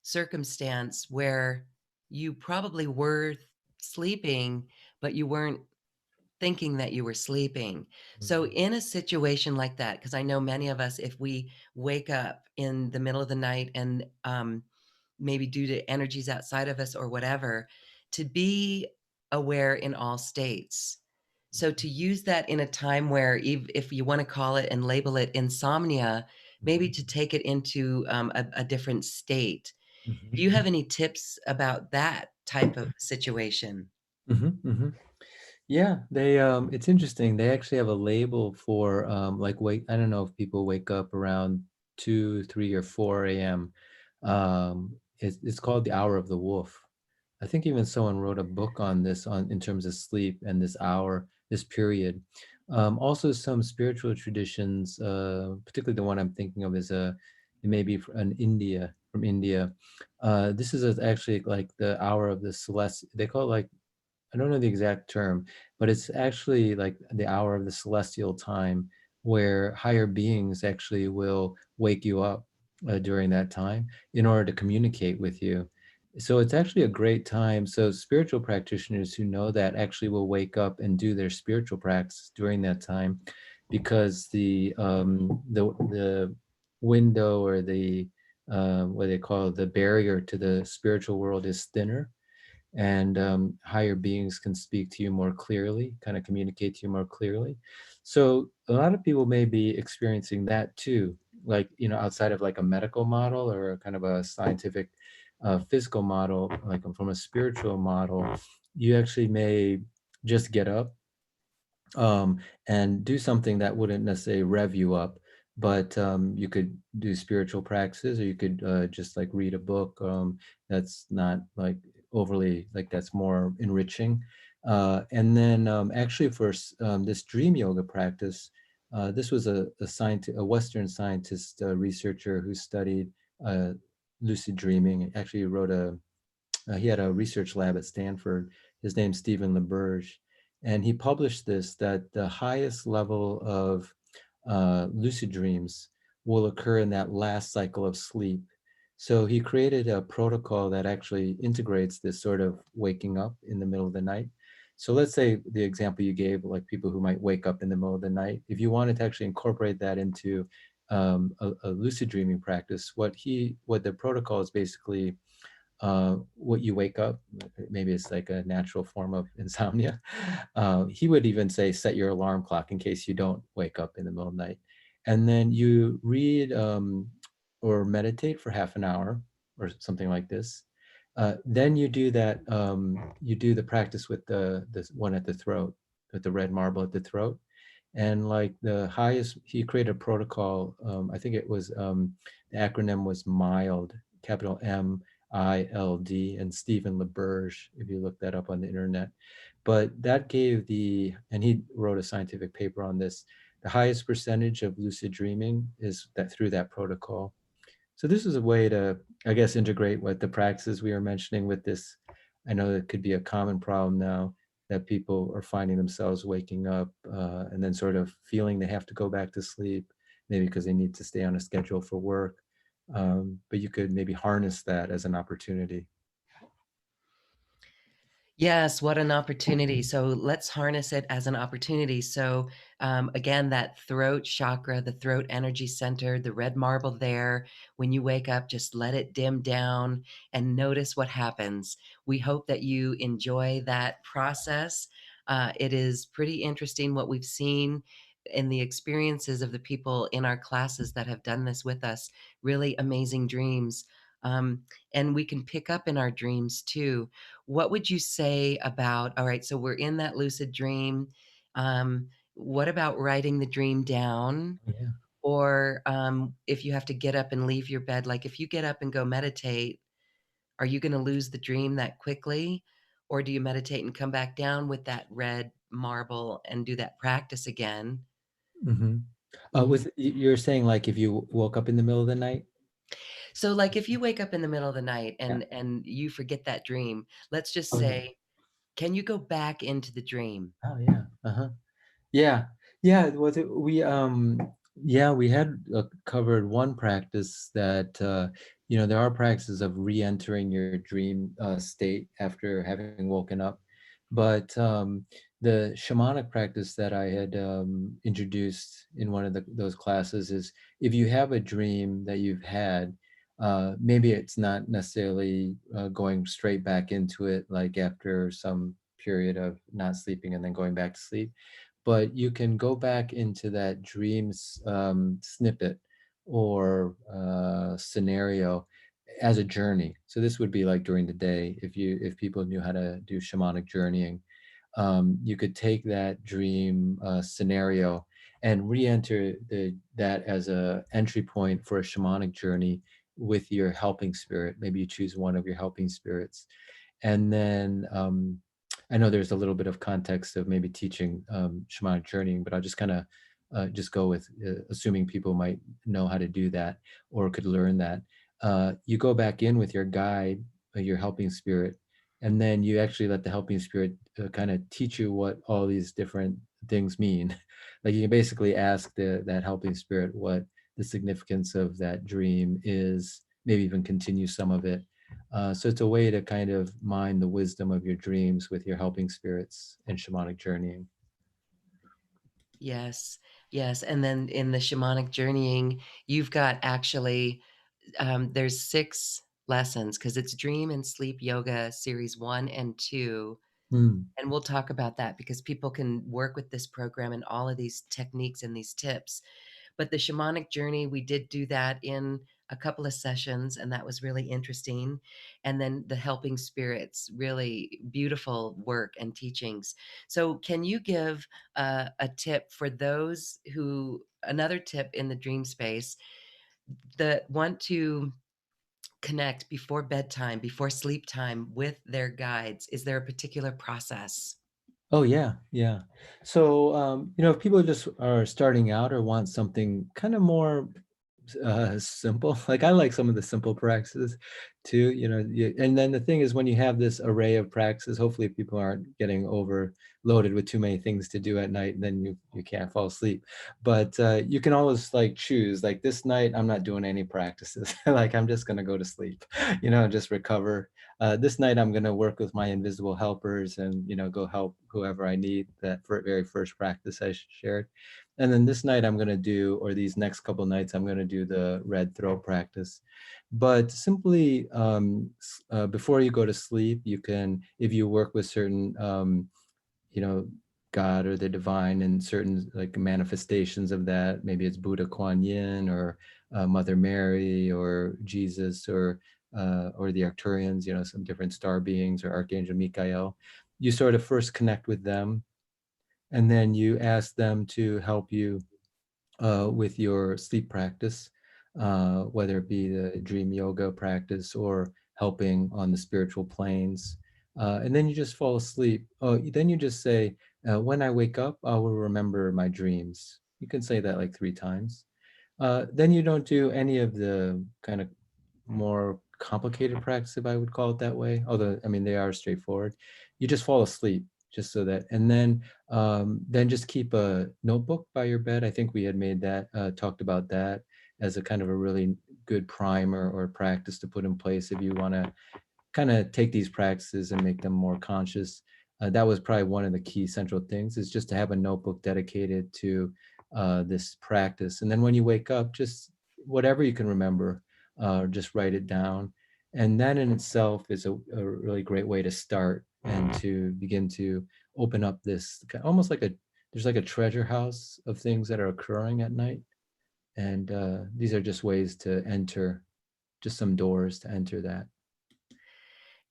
S1: circumstance, where you probably were sleeping, but you weren't thinking that you were sleeping. So,
S2: Mhm.
S1: in a situation like that, because I know many of us, if we wake up in the middle of the night and maybe due to energies outside of us or whatever, to be aware in all states. So to use that in a time where, if you want to call it and label it insomnia, maybe
S2: Mhm.
S1: to take it into a different state. Do you
S2: Mhm.
S1: have any tips about that type of situation?
S2: Mhm. Mhm. Yeah, they it's interesting. They actually have a label for like wake I don't know if people wake up around 2, 3, or 4 a.m. It's called the hour of the wolf. I think even someone wrote a book on this on in terms of sleep and this hour, this period. Also some spiritual traditions, particularly the one I'm thinking of is it may be from India. This is actually like the hour of the celeste. They call it like I don't know the exact term, but it's actually like the hour of the celestial time where higher beings actually will wake you up during that time in order to communicate with you. So it's actually a great time. So spiritual practitioners who know that actually will wake up and do their spiritual practice during that time because the window or the what they call it, the barrier to the spiritual world is thinner and higher beings can speak to you more clearly, kind of communicate to you more clearly. So a lot of people may be experiencing that too, like outside of like a medical model or kind of a scientific, physical model, like from a spiritual model. You actually may just get up um, and do something that wouldn't necessarily rev you up, but you could do spiritual practices, or you could just like read a book that's not like overly like that's more enriching. And then actually for this dream yoga practice, this was a Western scientist researcher who studied uh, lucid dreaming. Actually, wrote he had a research lab at Stanford. His name's Stephen LaBerge, and he published this that the highest level of lucid dreams will occur in that last cycle of sleep. So he created a protocol that actually integrates this sort of waking up in the middle of the night. So let's say the example you gave, like people who might wake up in the middle of the night, if you wanted to actually incorporate that into a lucid dreaming practice, what the protocol is basically what you wake up, maybe it's like a natural form of insomnia. He would even say set your alarm clock in case you don't wake up in the middle of the night, and then you read or meditate for half an hour or something like this. Then you do that. You do the practice with the one at the throat, with the red marble at the throat, and like the highest, he created a protocol. I think it was the acronym was MILD, capital MILD, and Stephen LaBerge, if you look that up on the internet. But that gave and he wrote a scientific paper on this. The highest percentage of lucid dreaming is that through that protocol. So this is a way to, I guess, integrate what the practices we were mentioning with this. I know it could be a common problem now that people are finding themselves waking up and then sort of feeling they have to go back to sleep maybe because they need to stay on a schedule for work. But you could maybe harness that as an opportunity.
S1: Yes, what an opportunity. So let's harness it as an opportunity. So, again, that throat chakra, the throat energy center, the red marble there, when you wake up, just let it dim down and notice what happens. We hope that you enjoy that process. It is pretty interesting what we've seen in the experiences of the people in our classes that have done this with us. Really amazing dreams. Um, and we can pick up in our dreams too. What would you say about, all right, so we're in that lucid dream. What about writing the dream down?
S2: Yeah.
S1: Or if you have to get up and leave your bed, like if you get up and go meditate, are you going to lose the dream that quickly? Or do you meditate and come back down with that red marble and do that practice again?
S2: Hmm.
S1: Mhm.
S2: You're saying like if you woke up in the middle of the night?
S1: So like if you wake up in the middle of the night
S2: Yeah.
S1: and you forget that dream, let's just
S2: Oh yeah.
S1: say, can you go back into the dream?
S2: Oh yeah. Uh-huh. Yeah, yeah. We had covered one practice that there are practices of re-entering your dream state after having woken up, but the shamanic practice that I had introduced in one of those classes is if you have a dream that you've had. Maybe it's not necessarily going straight back into it, like after some period of not sleeping and then going back to sleep, but you can go back into that dreams snippet or scenario as a journey. So this would be like during the day if people knew how to do shamanic journeying. You could take that dream scenario and re-enter that as a entry point for a shamanic journey with your helping spirit. Maybe you choose one of your helping spirits, and then I know there's a little bit of context of maybe teaching shamanic journeying, but I'll just kind of just go with assuming people might know how to do that or could learn that. You go back in with your guide, your helping spirit, and then you actually let the helping spirit kind of teach you what all these different things mean. Like you can basically ask that helping spirit what the significance of that dream is, maybe even continue some of it. So it's a way to kind of mine the wisdom of your dreams with your helping spirits and shamanic journeying.
S1: Yes, yes, and then in the shamanic journeying, you've got actually, there's 6 lessons because it's Dream and Sleep Yoga Series 1 and 2,
S2: Hmm.
S1: and we'll talk about that because people can work with this program and all of these techniques and these tips. But the shamanic journey, we did do that in a couple of sessions, and that was really interesting. And then the helping spirits, really beautiful work and teachings. So, can you give a tip for those who, another tip in the dream space that want to connect before bedtime, before sleep time with their guides? Is there a particular process?
S2: Oh yeah, yeah. So if people just are starting out or want something kind of more simple, like I like some of the simple practices too. And then the thing is, when you have this array of practices, hopefully people aren't getting overloaded with too many things to do at night, and then you can't fall asleep. But you can always like choose, like this night I'm not doing any practices. Like I'm just gonna go to sleep, just recover. This night I'm going to work with my invisible helpers and go help whoever I need. That very first practice I shared. And then this night I'm going to do, or these next couple nights I'm going to do the red throat practice. But simply before you go to sleep, you can, if you work with certain you know God or the divine and certain like manifestations of that, maybe it's Buddha, Kuan Yin, or Mother Mary, or Jesus, or the Arcturians, some different star beings, or Archangel Michael. You sort of first connect with them, and then you ask them to help you with your sleep practice, whether it be the dream yoga practice or helping on the spiritual planes. And then you just fall asleep. Oh, then you just say, when I wake up, I will remember my dreams. You can say that like 3 times. Then you don't do any of the kind of more complicated practice, if I would call it that way. Although, I mean, they are straightforward. You just fall asleep. just so that, and then just keep a notebook by your bed. I think we had made that, talked about that as a kind of a really good primer or practice to put in place if you want to kind of take these practices and make them more conscious. That was probably one of the key central things, is just to have a notebook dedicated to this practice. And then when you wake up, just whatever you can remember, just write it down. And that in itself is a really great way to start and to begin to open up this almost like there's like a treasure house of things that are occurring at night. And these are just ways to enter, just some doors to enter that.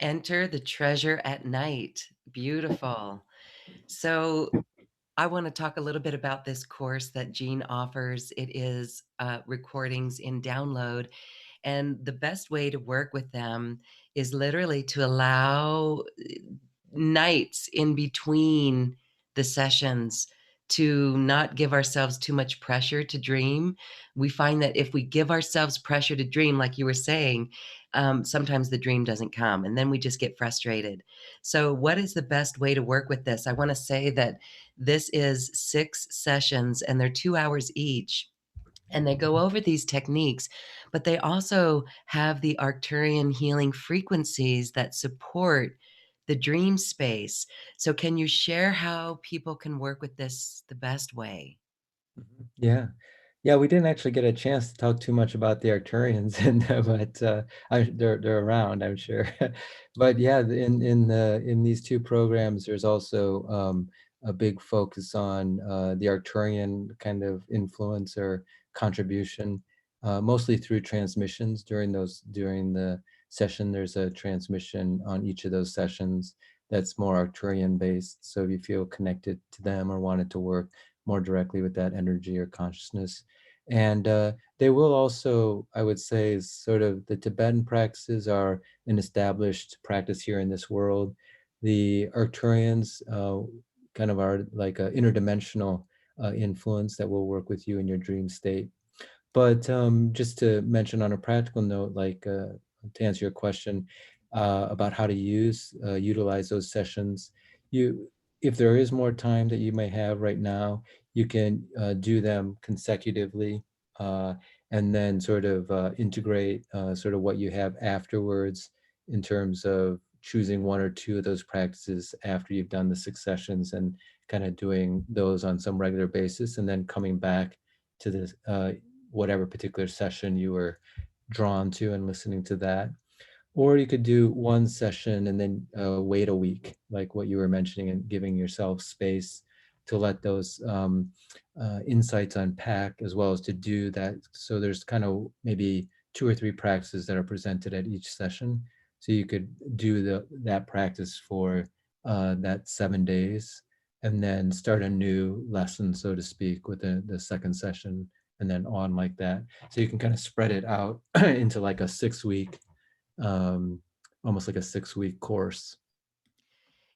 S1: Enter the treasure at night. Beautiful. So I want to talk a little bit about this course that Jean offers. It is recordings in download. And the best way to work with them is literally to allow nights in between the sessions to not give ourselves too much pressure to dream. We find that if we give ourselves pressure to dream, like you were saying, sometimes the dream doesn't come and then we just get frustrated. So, what is the best way to work with this? I want to say that this is 6 sessions and they're 2 hours each. And they go over these techniques, but they also have the Arcturian healing frequencies that support the dream space. So, can you share how people can work with this the best way?
S2: Yeah. Yeah, we didn't actually get a chance to talk too much about the Arcturians, and but they're around, I'm sure. But yeah, in these two programs, there's also a big focus on the Arcturian kind of influence or contribution, mostly through transmissions during the session. There's a transmission on each of those sessions that's more Arcturian based. So if you feel connected to them or wanted to work more directly with that energy or consciousness. And they will also, I would say, is sort of the Tibetan practices are an established practice here in this world. The Arcturians kind of are like an interdimensional influence that will work with you in your dream state. But just to mention on a practical note, like to answer your question about how to utilize those sessions, you if there is more time that you may have right now, you can do them consecutively, uh, and then sort of integrate sort of what you have afterwards in terms of choosing one or two of those practices after you've done the 6 sessions and kind of doing those on some regular basis, and then coming back to the whatever particular session you were drawn to and listening to that. Or you could do one session and then wait a week, like what you were mentioning, and giving yourself space to let those insights unpack, as well as to do that. So there's kind of maybe 2 or 3 practices that are presented at each session. So you could do that practice for that 7 days, and then start a new lesson, so to speak, with the second session, and then on like that. So you can kind of spread it out into like a 6 week, um, almost like a 6 week course.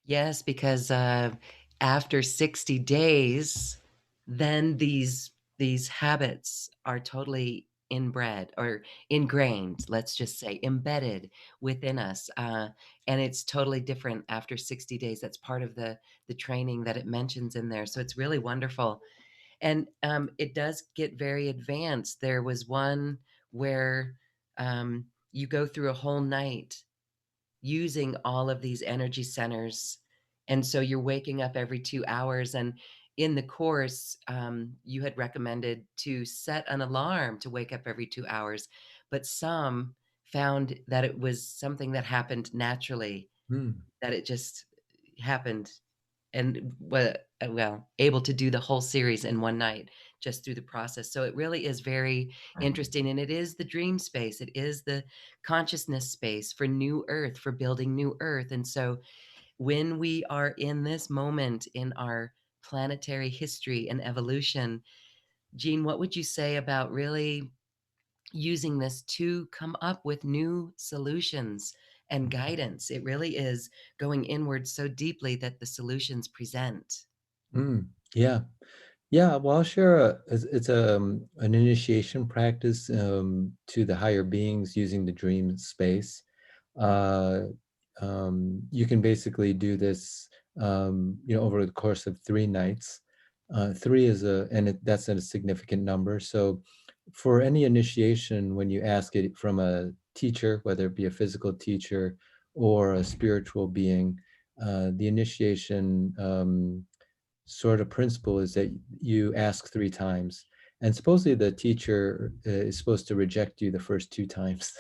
S1: Yes, because after 60 days, then these habits are totally inbred or ingrained, let's just say, embedded within us. And it's totally different after 60 days. That's part of the training that it mentions in there. So it's really wonderful. And it does get very advanced. There was one where you go through a whole night using all of these energy centers. And so you're waking up every 2 hours. And in the course, you had recommended to set an alarm to wake up every 2 hours, but some found that it was something that happened naturally,
S2: Mm.
S1: that it just happened and well, able to do the whole series in one night just through the process. So it really is very interesting. And it is the dream space, it is the consciousness space for new earth, for building new earth. And so when we are in this moment in our planetary history and evolution, Jean, what would you say about really using this to come up with new solutions and guidance? It really is going inward so deeply that the solutions present.
S2: Mm. Yeah. Yeah, well, I'll share it's an initiation practice to the higher beings using the dream space. Uh, you can basically do this over the course of 3 nights. Three is that's a significant number. So for any initiation, when you ask it from a teacher, whether it be a physical teacher or a spiritual being, the initiation sort of principle is that you ask 3 times. And supposedly the teacher is supposed to reject you the first 2 times,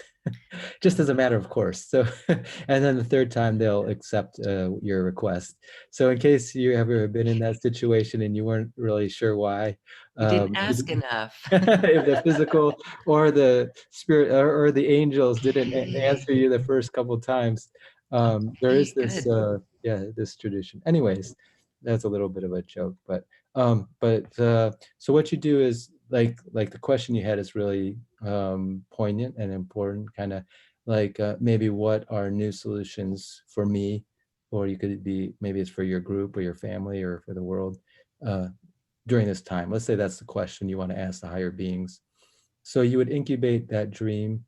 S2: just as a matter of course. So, and then the third time they'll accept your request. So, in case you ever been in that situation and you weren't really sure why,
S1: You didn't
S2: if
S1: ask enough.
S2: the physical or the spirit or the angels didn't answer you the first couple times, there
S1: Okay,
S2: is this,
S1: good.
S2: this tradition. Anyways, that's a little bit of a joke, so what you do is like the question you had is really poignant and important, kind of like maybe what are new solutions for me, or you could be maybe it's for your group or your family or for the world uh, during this time. Let's say that's the question you want to ask the higher beings. So you would incubate that dream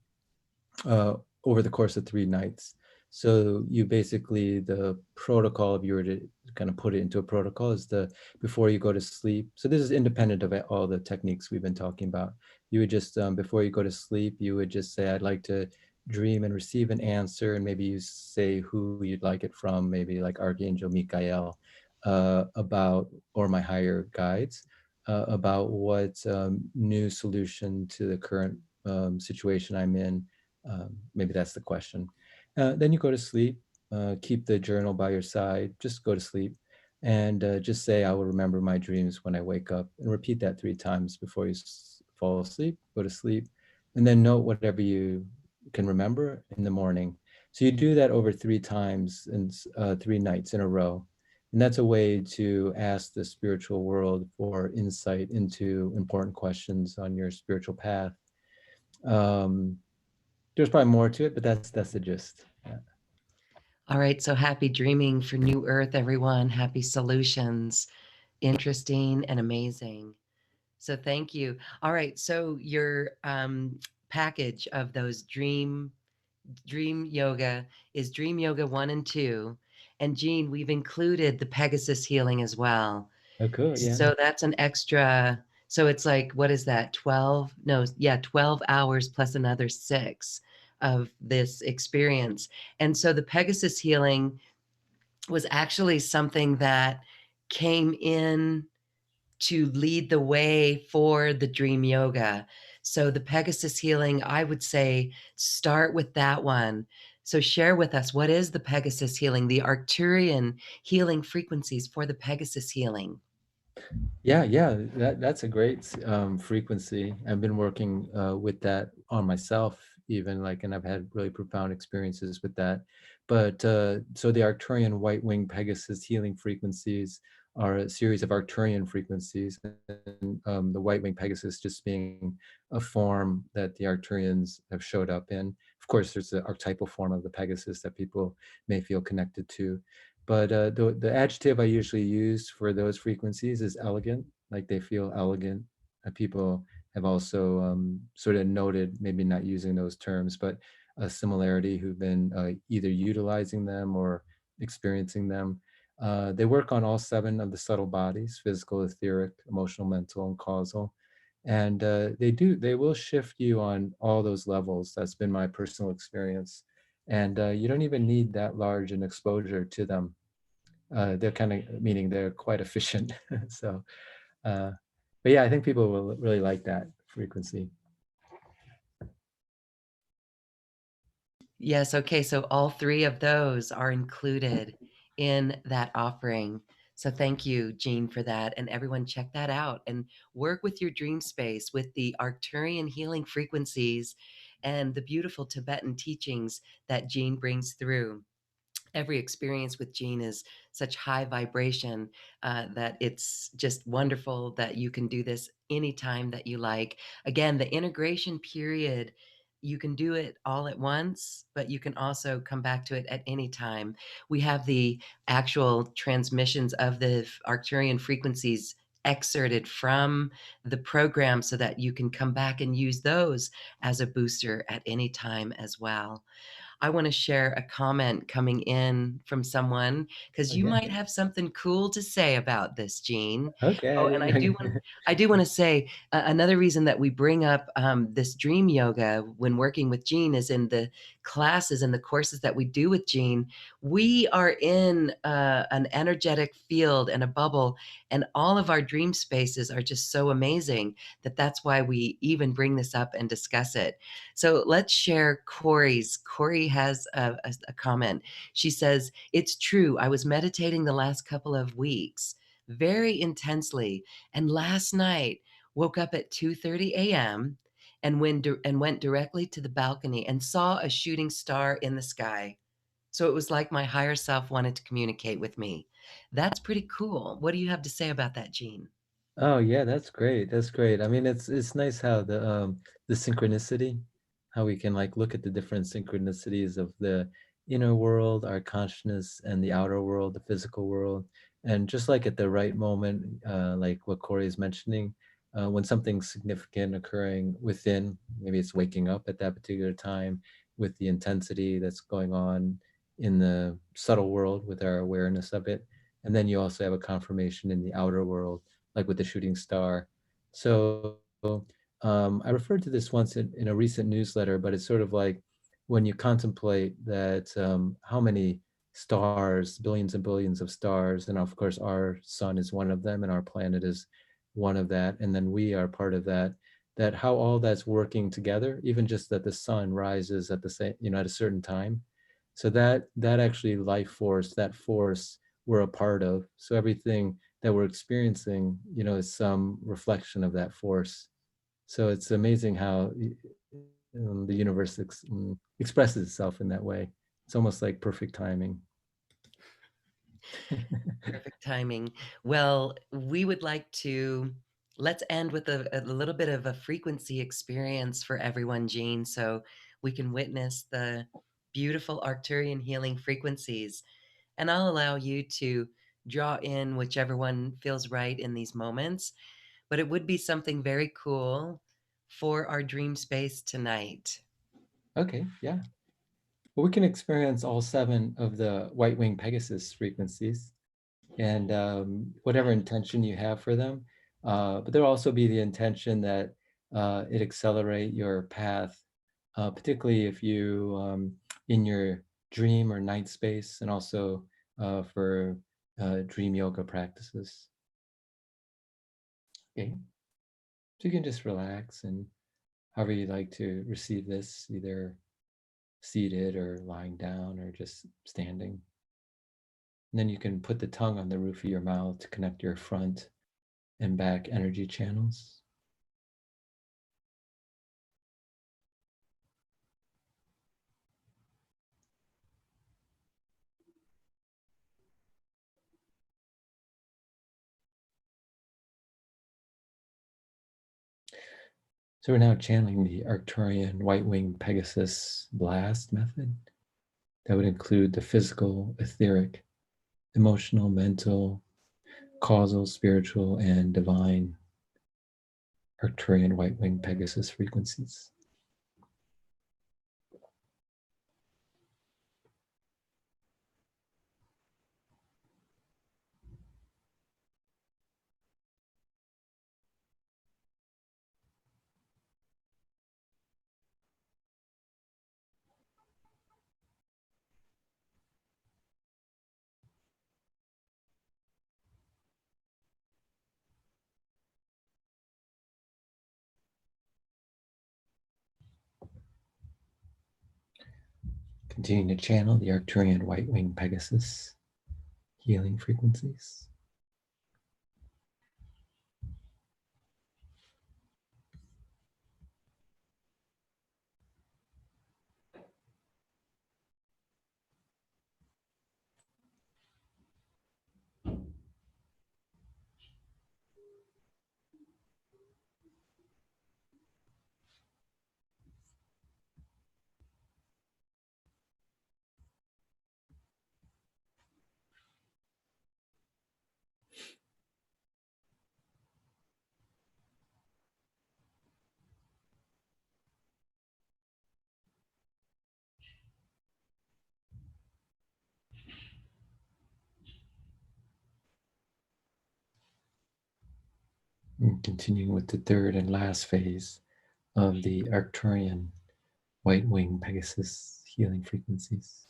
S2: uh, over the course of 3 nights. So you basically, the protocol, if you were to kind of put it into a protocol, is the before you go to sleep. So this is independent of all the techniques we've been talking about. You would just before you go to sleep, you would just say, "I'd like to dream and receive an answer," and maybe you say who you'd like it from, maybe like Archangel Michael, about or my higher guides, about what new solution to the current situation I'm in. Maybe that's the question. Then you go to sleep, keep the journal by your side, just go to sleep, and just say, I will remember my dreams when I wake up, and repeat that 3 times before you fall asleep, go to sleep, and then note whatever you can remember in the morning. So you do that over 3 times and 3 nights in a row. And that's a way to ask the spiritual world for insight into important questions on your spiritual path. Um, there's probably more to it, but that's the gist. Yeah.
S1: All right, so happy dreaming for New Earth, everyone. Happy solutions. Interesting and amazing. So thank you. All right, so your package of those dream yoga is dream yoga 1 and 2. And Jean, we've included the Pegasus healing as well.
S2: Oh, cool. Yeah.
S1: So that's an extra, so it's like, what is that? 12? No, yeah, 12 hours plus another 6 of this experience. And so the Pegasus healing was actually something that came in to lead the way for the dream yoga. So the Pegasus healing, I would say start with that one. So share with us, what is the Pegasus healing, the Arcturian healing frequencies for the Pegasus healing?
S2: Yeah. That's a great frequency. I've been working with that on myself, even like, and I've had really profound experiences with that. But so the Arcturian white wing Pegasus healing frequencies are a series of Arcturian frequencies, and the white wing Pegasus just being a form that the Arcturians have showed up in. Of course, there's the archetypal form of the Pegasus that people may feel connected to. But the adjective I usually use for those frequencies is elegant, like they feel elegant. People have also sort of noted, maybe not using those terms, but a similarity who've been either utilizing them or experiencing them. They work on all 7 of the subtle bodies: physical, etheric, emotional, mental, and causal. And they will shift you on all those levels. That's been my personal experience. And you don't even need that large an exposure to them. They're kind of, meaning they're quite efficient. So, uh, but yeah, I think people will really like that frequency.
S1: Yes, okay, so all 3 of those are included in that offering. So thank you, Jean, for that, and everyone check that out and work with your dream space with the Arcturian healing frequencies and the beautiful Tibetan teachings that Jean brings through. Every experience with Jean is such high vibration that it's just wonderful that you can do this anytime that you like. Again, the integration period, you can do it all at once, but you can also come back to it at any time. We have the actual transmissions of the Arcturian frequencies excerpted from the program so that you can come back and use those as a booster at any time as well. I want to share a comment coming in from someone because
S2: Oh,
S1: you
S2: yeah.
S1: might have something cool to say about this, Jean.
S2: Okay, I
S1: Oh, and
S2: didn't know.
S1: I do want to say another reason that we bring up this dream yoga when working with Jean is in the classes and the courses that we do with Jean. We are in an energetic field and a bubble, and all of our dream spaces are just so amazing that that's why we even bring this up and discuss it. So let's share Corey's. Corey has a comment. She says, "It's true. I was meditating the last couple of weeks very intensely, and last night woke up at 2:30 a.m. and went directly to the balcony and saw a shooting star in the sky. So it was like my higher self wanted to communicate with me." That's pretty cool. What do you have to say about that, Jean?
S2: Oh yeah, that's great. That's great. I mean, it's nice how the synchronicity, how we can like look at the different synchronicities of the inner world, our consciousness, and the outer world, the physical world, and just like at the right moment, like what Corey is mentioning, when something's significant occurring within, maybe it's waking up at that particular time with the intensity that's going on in the subtle world with our awareness of it, and then you also have a confirmation in the outer world like with the shooting star. So I referred to this once in a recent newsletter, but it's sort of like when you contemplate that how many stars, billions and billions of stars, and of course our sun is one of them, and our planet is one of that, and then we are part of that. That how all that's working together, even just that the sun rises at the same, at a certain time. So that actually life force, that force we're a part of. So everything that we're experiencing, is some reflection of that force. So it's amazing how the universe expresses itself in that way. It's almost like perfect timing.
S1: Perfect timing. Well, we would like to let's end with a little bit of a frequency experience for everyone, Jean, so we can witness the beautiful Arcturian healing frequencies. And I'll allow you to draw in whichever one feels right in these moments. But it would be something very cool for our dream space tonight.
S2: Okay, yeah. Well, we can experience all seven of the white wing Pegasus frequencies and whatever intention you have for them. But there'll also be the intention that it accelerate your path, particularly if you in your dream or night space, and also for dream yoga practices. Okay, so you can just relax and however you like to receive this, either seated or lying down or just standing. And then you can put the tongue on the roof of your mouth to connect your front and back energy channels. So we're now channeling the Arcturian white-winged Pegasus blast method. That would include the physical, etheric, emotional, mental, causal, spiritual, and divine Arcturian white-winged Pegasus frequencies. Continuing to channel the Arcturian white-winged Pegasus healing frequencies. And continuing with the third and last phase of the Arcturian white wing Pegasus healing frequencies.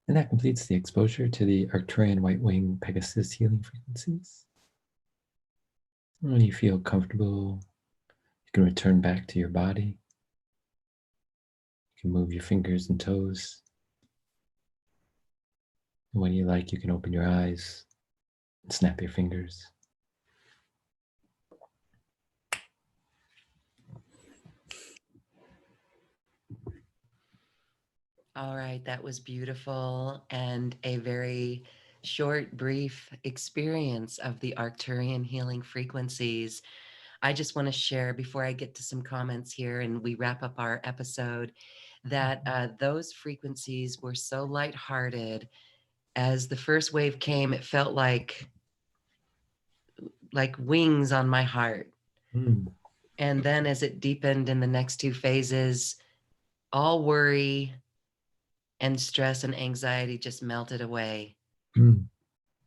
S2: And that completes the exposure to the Arcturian white wing Pegasus healing frequencies. When you feel comfortable, you can return back to your body. You can move your fingers and toes. And when you like, you can open your eyes and snap your fingers.
S1: All right, that was beautiful and a very short, brief experience of the Arcturian healing frequencies. I just want to share before I get to some comments here and we wrap up our episode that those frequencies were so lighthearted. As the first wave came, it felt like wings on my heart.
S2: Mm.
S1: And then as it deepened in the next two phases, all worry and stress and anxiety just melted away.
S2: Mm.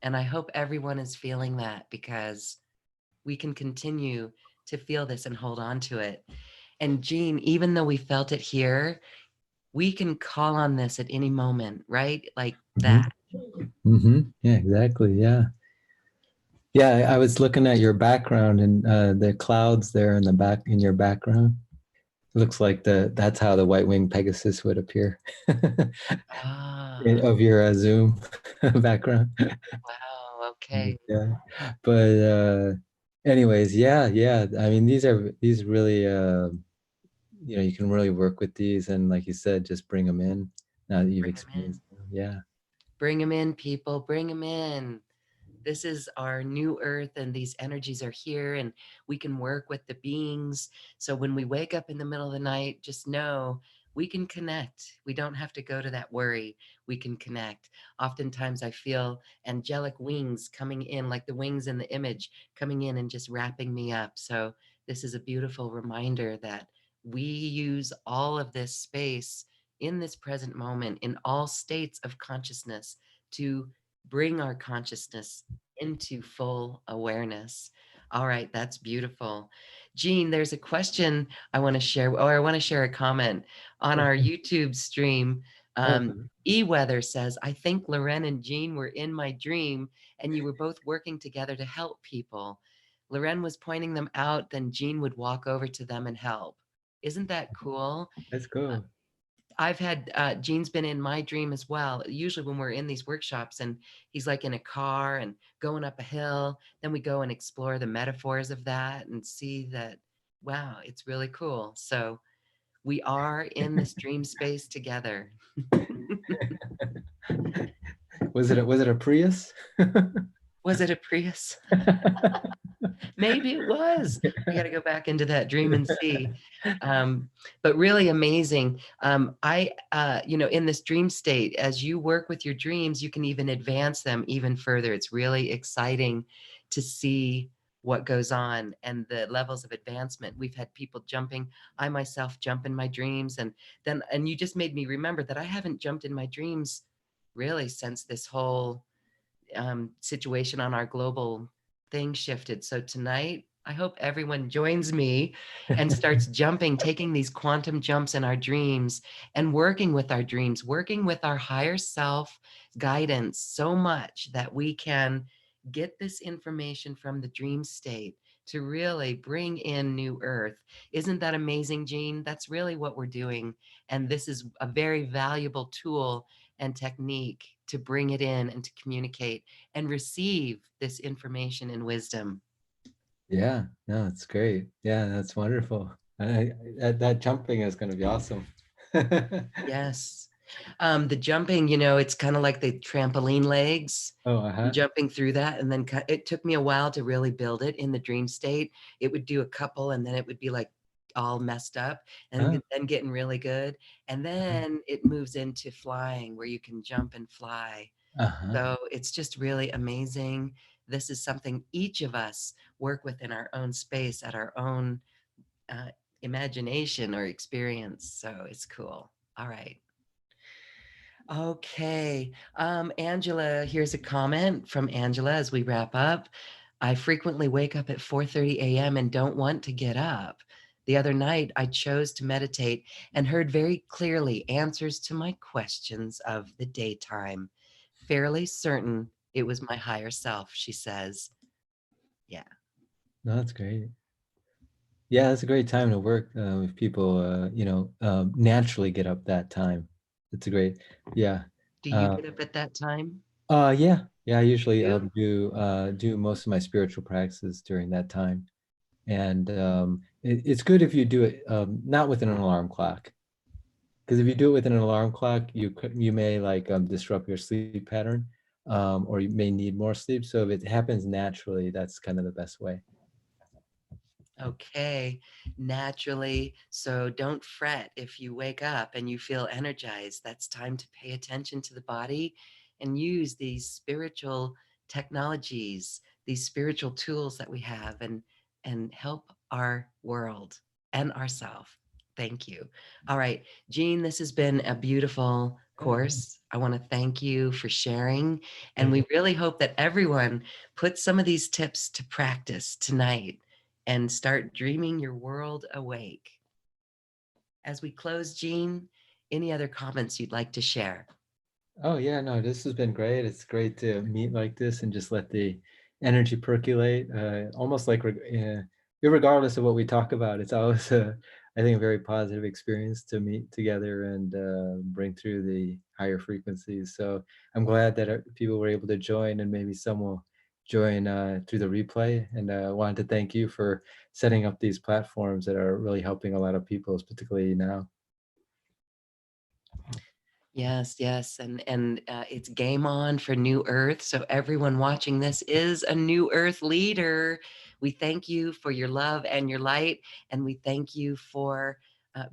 S1: And I hope everyone is feeling that because we can continue to feel this and hold on to it. And Jean, even though we felt it here, we can call on this at any moment, right? Like
S2: Mm-hmm.
S1: that.
S2: Mm-hmm. Yeah, exactly. Yeah. Yeah, I was looking at your background and the clouds there in the back in your background. It looks like that's how the white wing Pegasus would appear
S1: Ah,
S2: of your Zoom background.
S1: wow. Okay.
S2: Yeah, but anyways, yeah, yeah. I mean, these really you can really work with these, and like you said, just bring them in now that you've
S1: Bring them in.
S2: experienced them. Yeah.
S1: Bring them in, people. Bring them in. This is our new earth and these energies are here and we can work with the beings. So when we wake up in the middle of the night, just know we can connect. We don't have to go to that worry. We can connect. Oftentimes I feel angelic wings coming in, like the wings in the image coming in and just wrapping me up. So this is a beautiful reminder that we use all of this space in this present moment in all states of consciousness to bring our consciousness into full awareness. All right, that's beautiful. Jean, there's a question I want to share, or I want to share a comment on our YouTube stream.
S2: Okay.
S1: E-Weather says, I think Loren and Jean were in my dream and you were both working together to help people. Loren was pointing them out, then Jean would walk over to them and help. Isn't that cool?
S2: Let's go.
S1: I've had Gene's been in my dream as well. Usually when we're in these workshops and he's like in a car and going up a hill, then we go and explore the metaphors of that and see that, wow, it's really cool. So we are in this dream space together.
S2: Was it a Prius?
S1: Was it a Prius? Maybe it was. We got to go back into that dream and see. But really amazing. In this dream state, as you work with your dreams, you can even advance them even further. It's really exciting to see what goes on and the levels of advancement. We've had people jumping. I myself jump in my dreams, and you just made me remember that I haven't jumped in my dreams really since this whole situation on our global thing shifted. So tonight, I hope everyone joins me and starts jumping, taking these quantum jumps in our dreams and working with our dreams, working with our higher self guidance so much that we can get this information from the dream state to really bring in new earth. Isn't that amazing, Jean? That's really what we're doing. And this is a very valuable tool and technique to bring it in and to communicate and receive this information and wisdom.
S2: Yeah, no, it's great. Yeah, that's wonderful. That jumping is going to be awesome.
S1: Yes. The jumping, you know, it's kind of like the trampoline legs.
S2: Oh,
S1: And
S2: uh-huh.
S1: jumping through that, and then it took me a while to really build it in the dream state. It would do a couple, and then it would be like all messed up, and
S2: Oh,
S1: then getting really good. And then it moves into flying, where you can jump and fly.
S2: uh-huh.
S1: So it's just really amazing. This is something each of us work with in our own space at our own uh, imagination or experience. So it's cool. All right. Okay. Angela, here's a comment from Angela as we wrap up. I frequently wake up at 4:30 a.m. and don't want to get up. The other night, I chose to meditate and heard very clearly answers to my questions of the daytime. Fairly certain it was my higher self, she says. Yeah.
S2: No, that's great. Yeah, it's a great time to work if people, naturally get up that time. It's a great, yeah.
S1: Do you
S2: Uh,
S1: get up at that time?
S2: yeah, yeah. I usually
S1: You?
S2: do most of my spiritual practices during that time, and it's good if you do it not with an alarm clock, because if you do it with an alarm clock, you may like disrupt your sleep pattern, or you may need more sleep. So if it happens naturally, that's kind of the best way.
S1: Okay, naturally. So don't fret if you wake up and you feel energized. That's time to pay attention to the body and use these spiritual technologies, these spiritual tools that we have and help our world and ourselves. Thank you. All right, Jean, this has been a beautiful
S2: Yeah,
S1: course. I want to thank you for sharing. And
S2: thank
S1: we really hope that everyone puts some of these tips to practice tonight and start dreaming your world awake. As we close, Jean, any other comments you'd like to share?
S2: Oh yeah, no, this has been great. It's great to meet like this and just let the energy percolate. Almost like regardless of what we talk about, it's always I think a very positive experience to meet together and bring through the higher frequencies. So I'm glad that people were able to join, and maybe some will join through the replay. And wanted to thank you for setting up these platforms that are really helping a lot of people, particularly now.
S1: Yes, yes, and it's game on for New Earth. So everyone watching this is a New Earth leader. We thank you for your love and your light, and we thank you for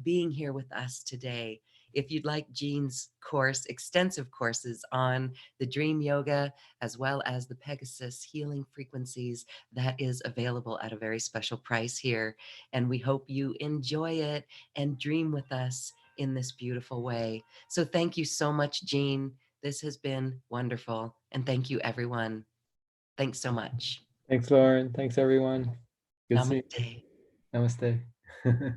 S1: being here with us today. If you'd like Jean's course, extensive courses on the Dream Yoga as well as the Pegasus healing frequencies, that is available at a very special price here. And we hope you enjoy it and dream with us in this beautiful way. So thank you so much, Jean. This has been wonderful. And thank you, everyone. Thanks so much.
S2: Thanks, Lauren. Thanks, everyone. Good seeing you.
S1: Namaste.
S2: Namaste.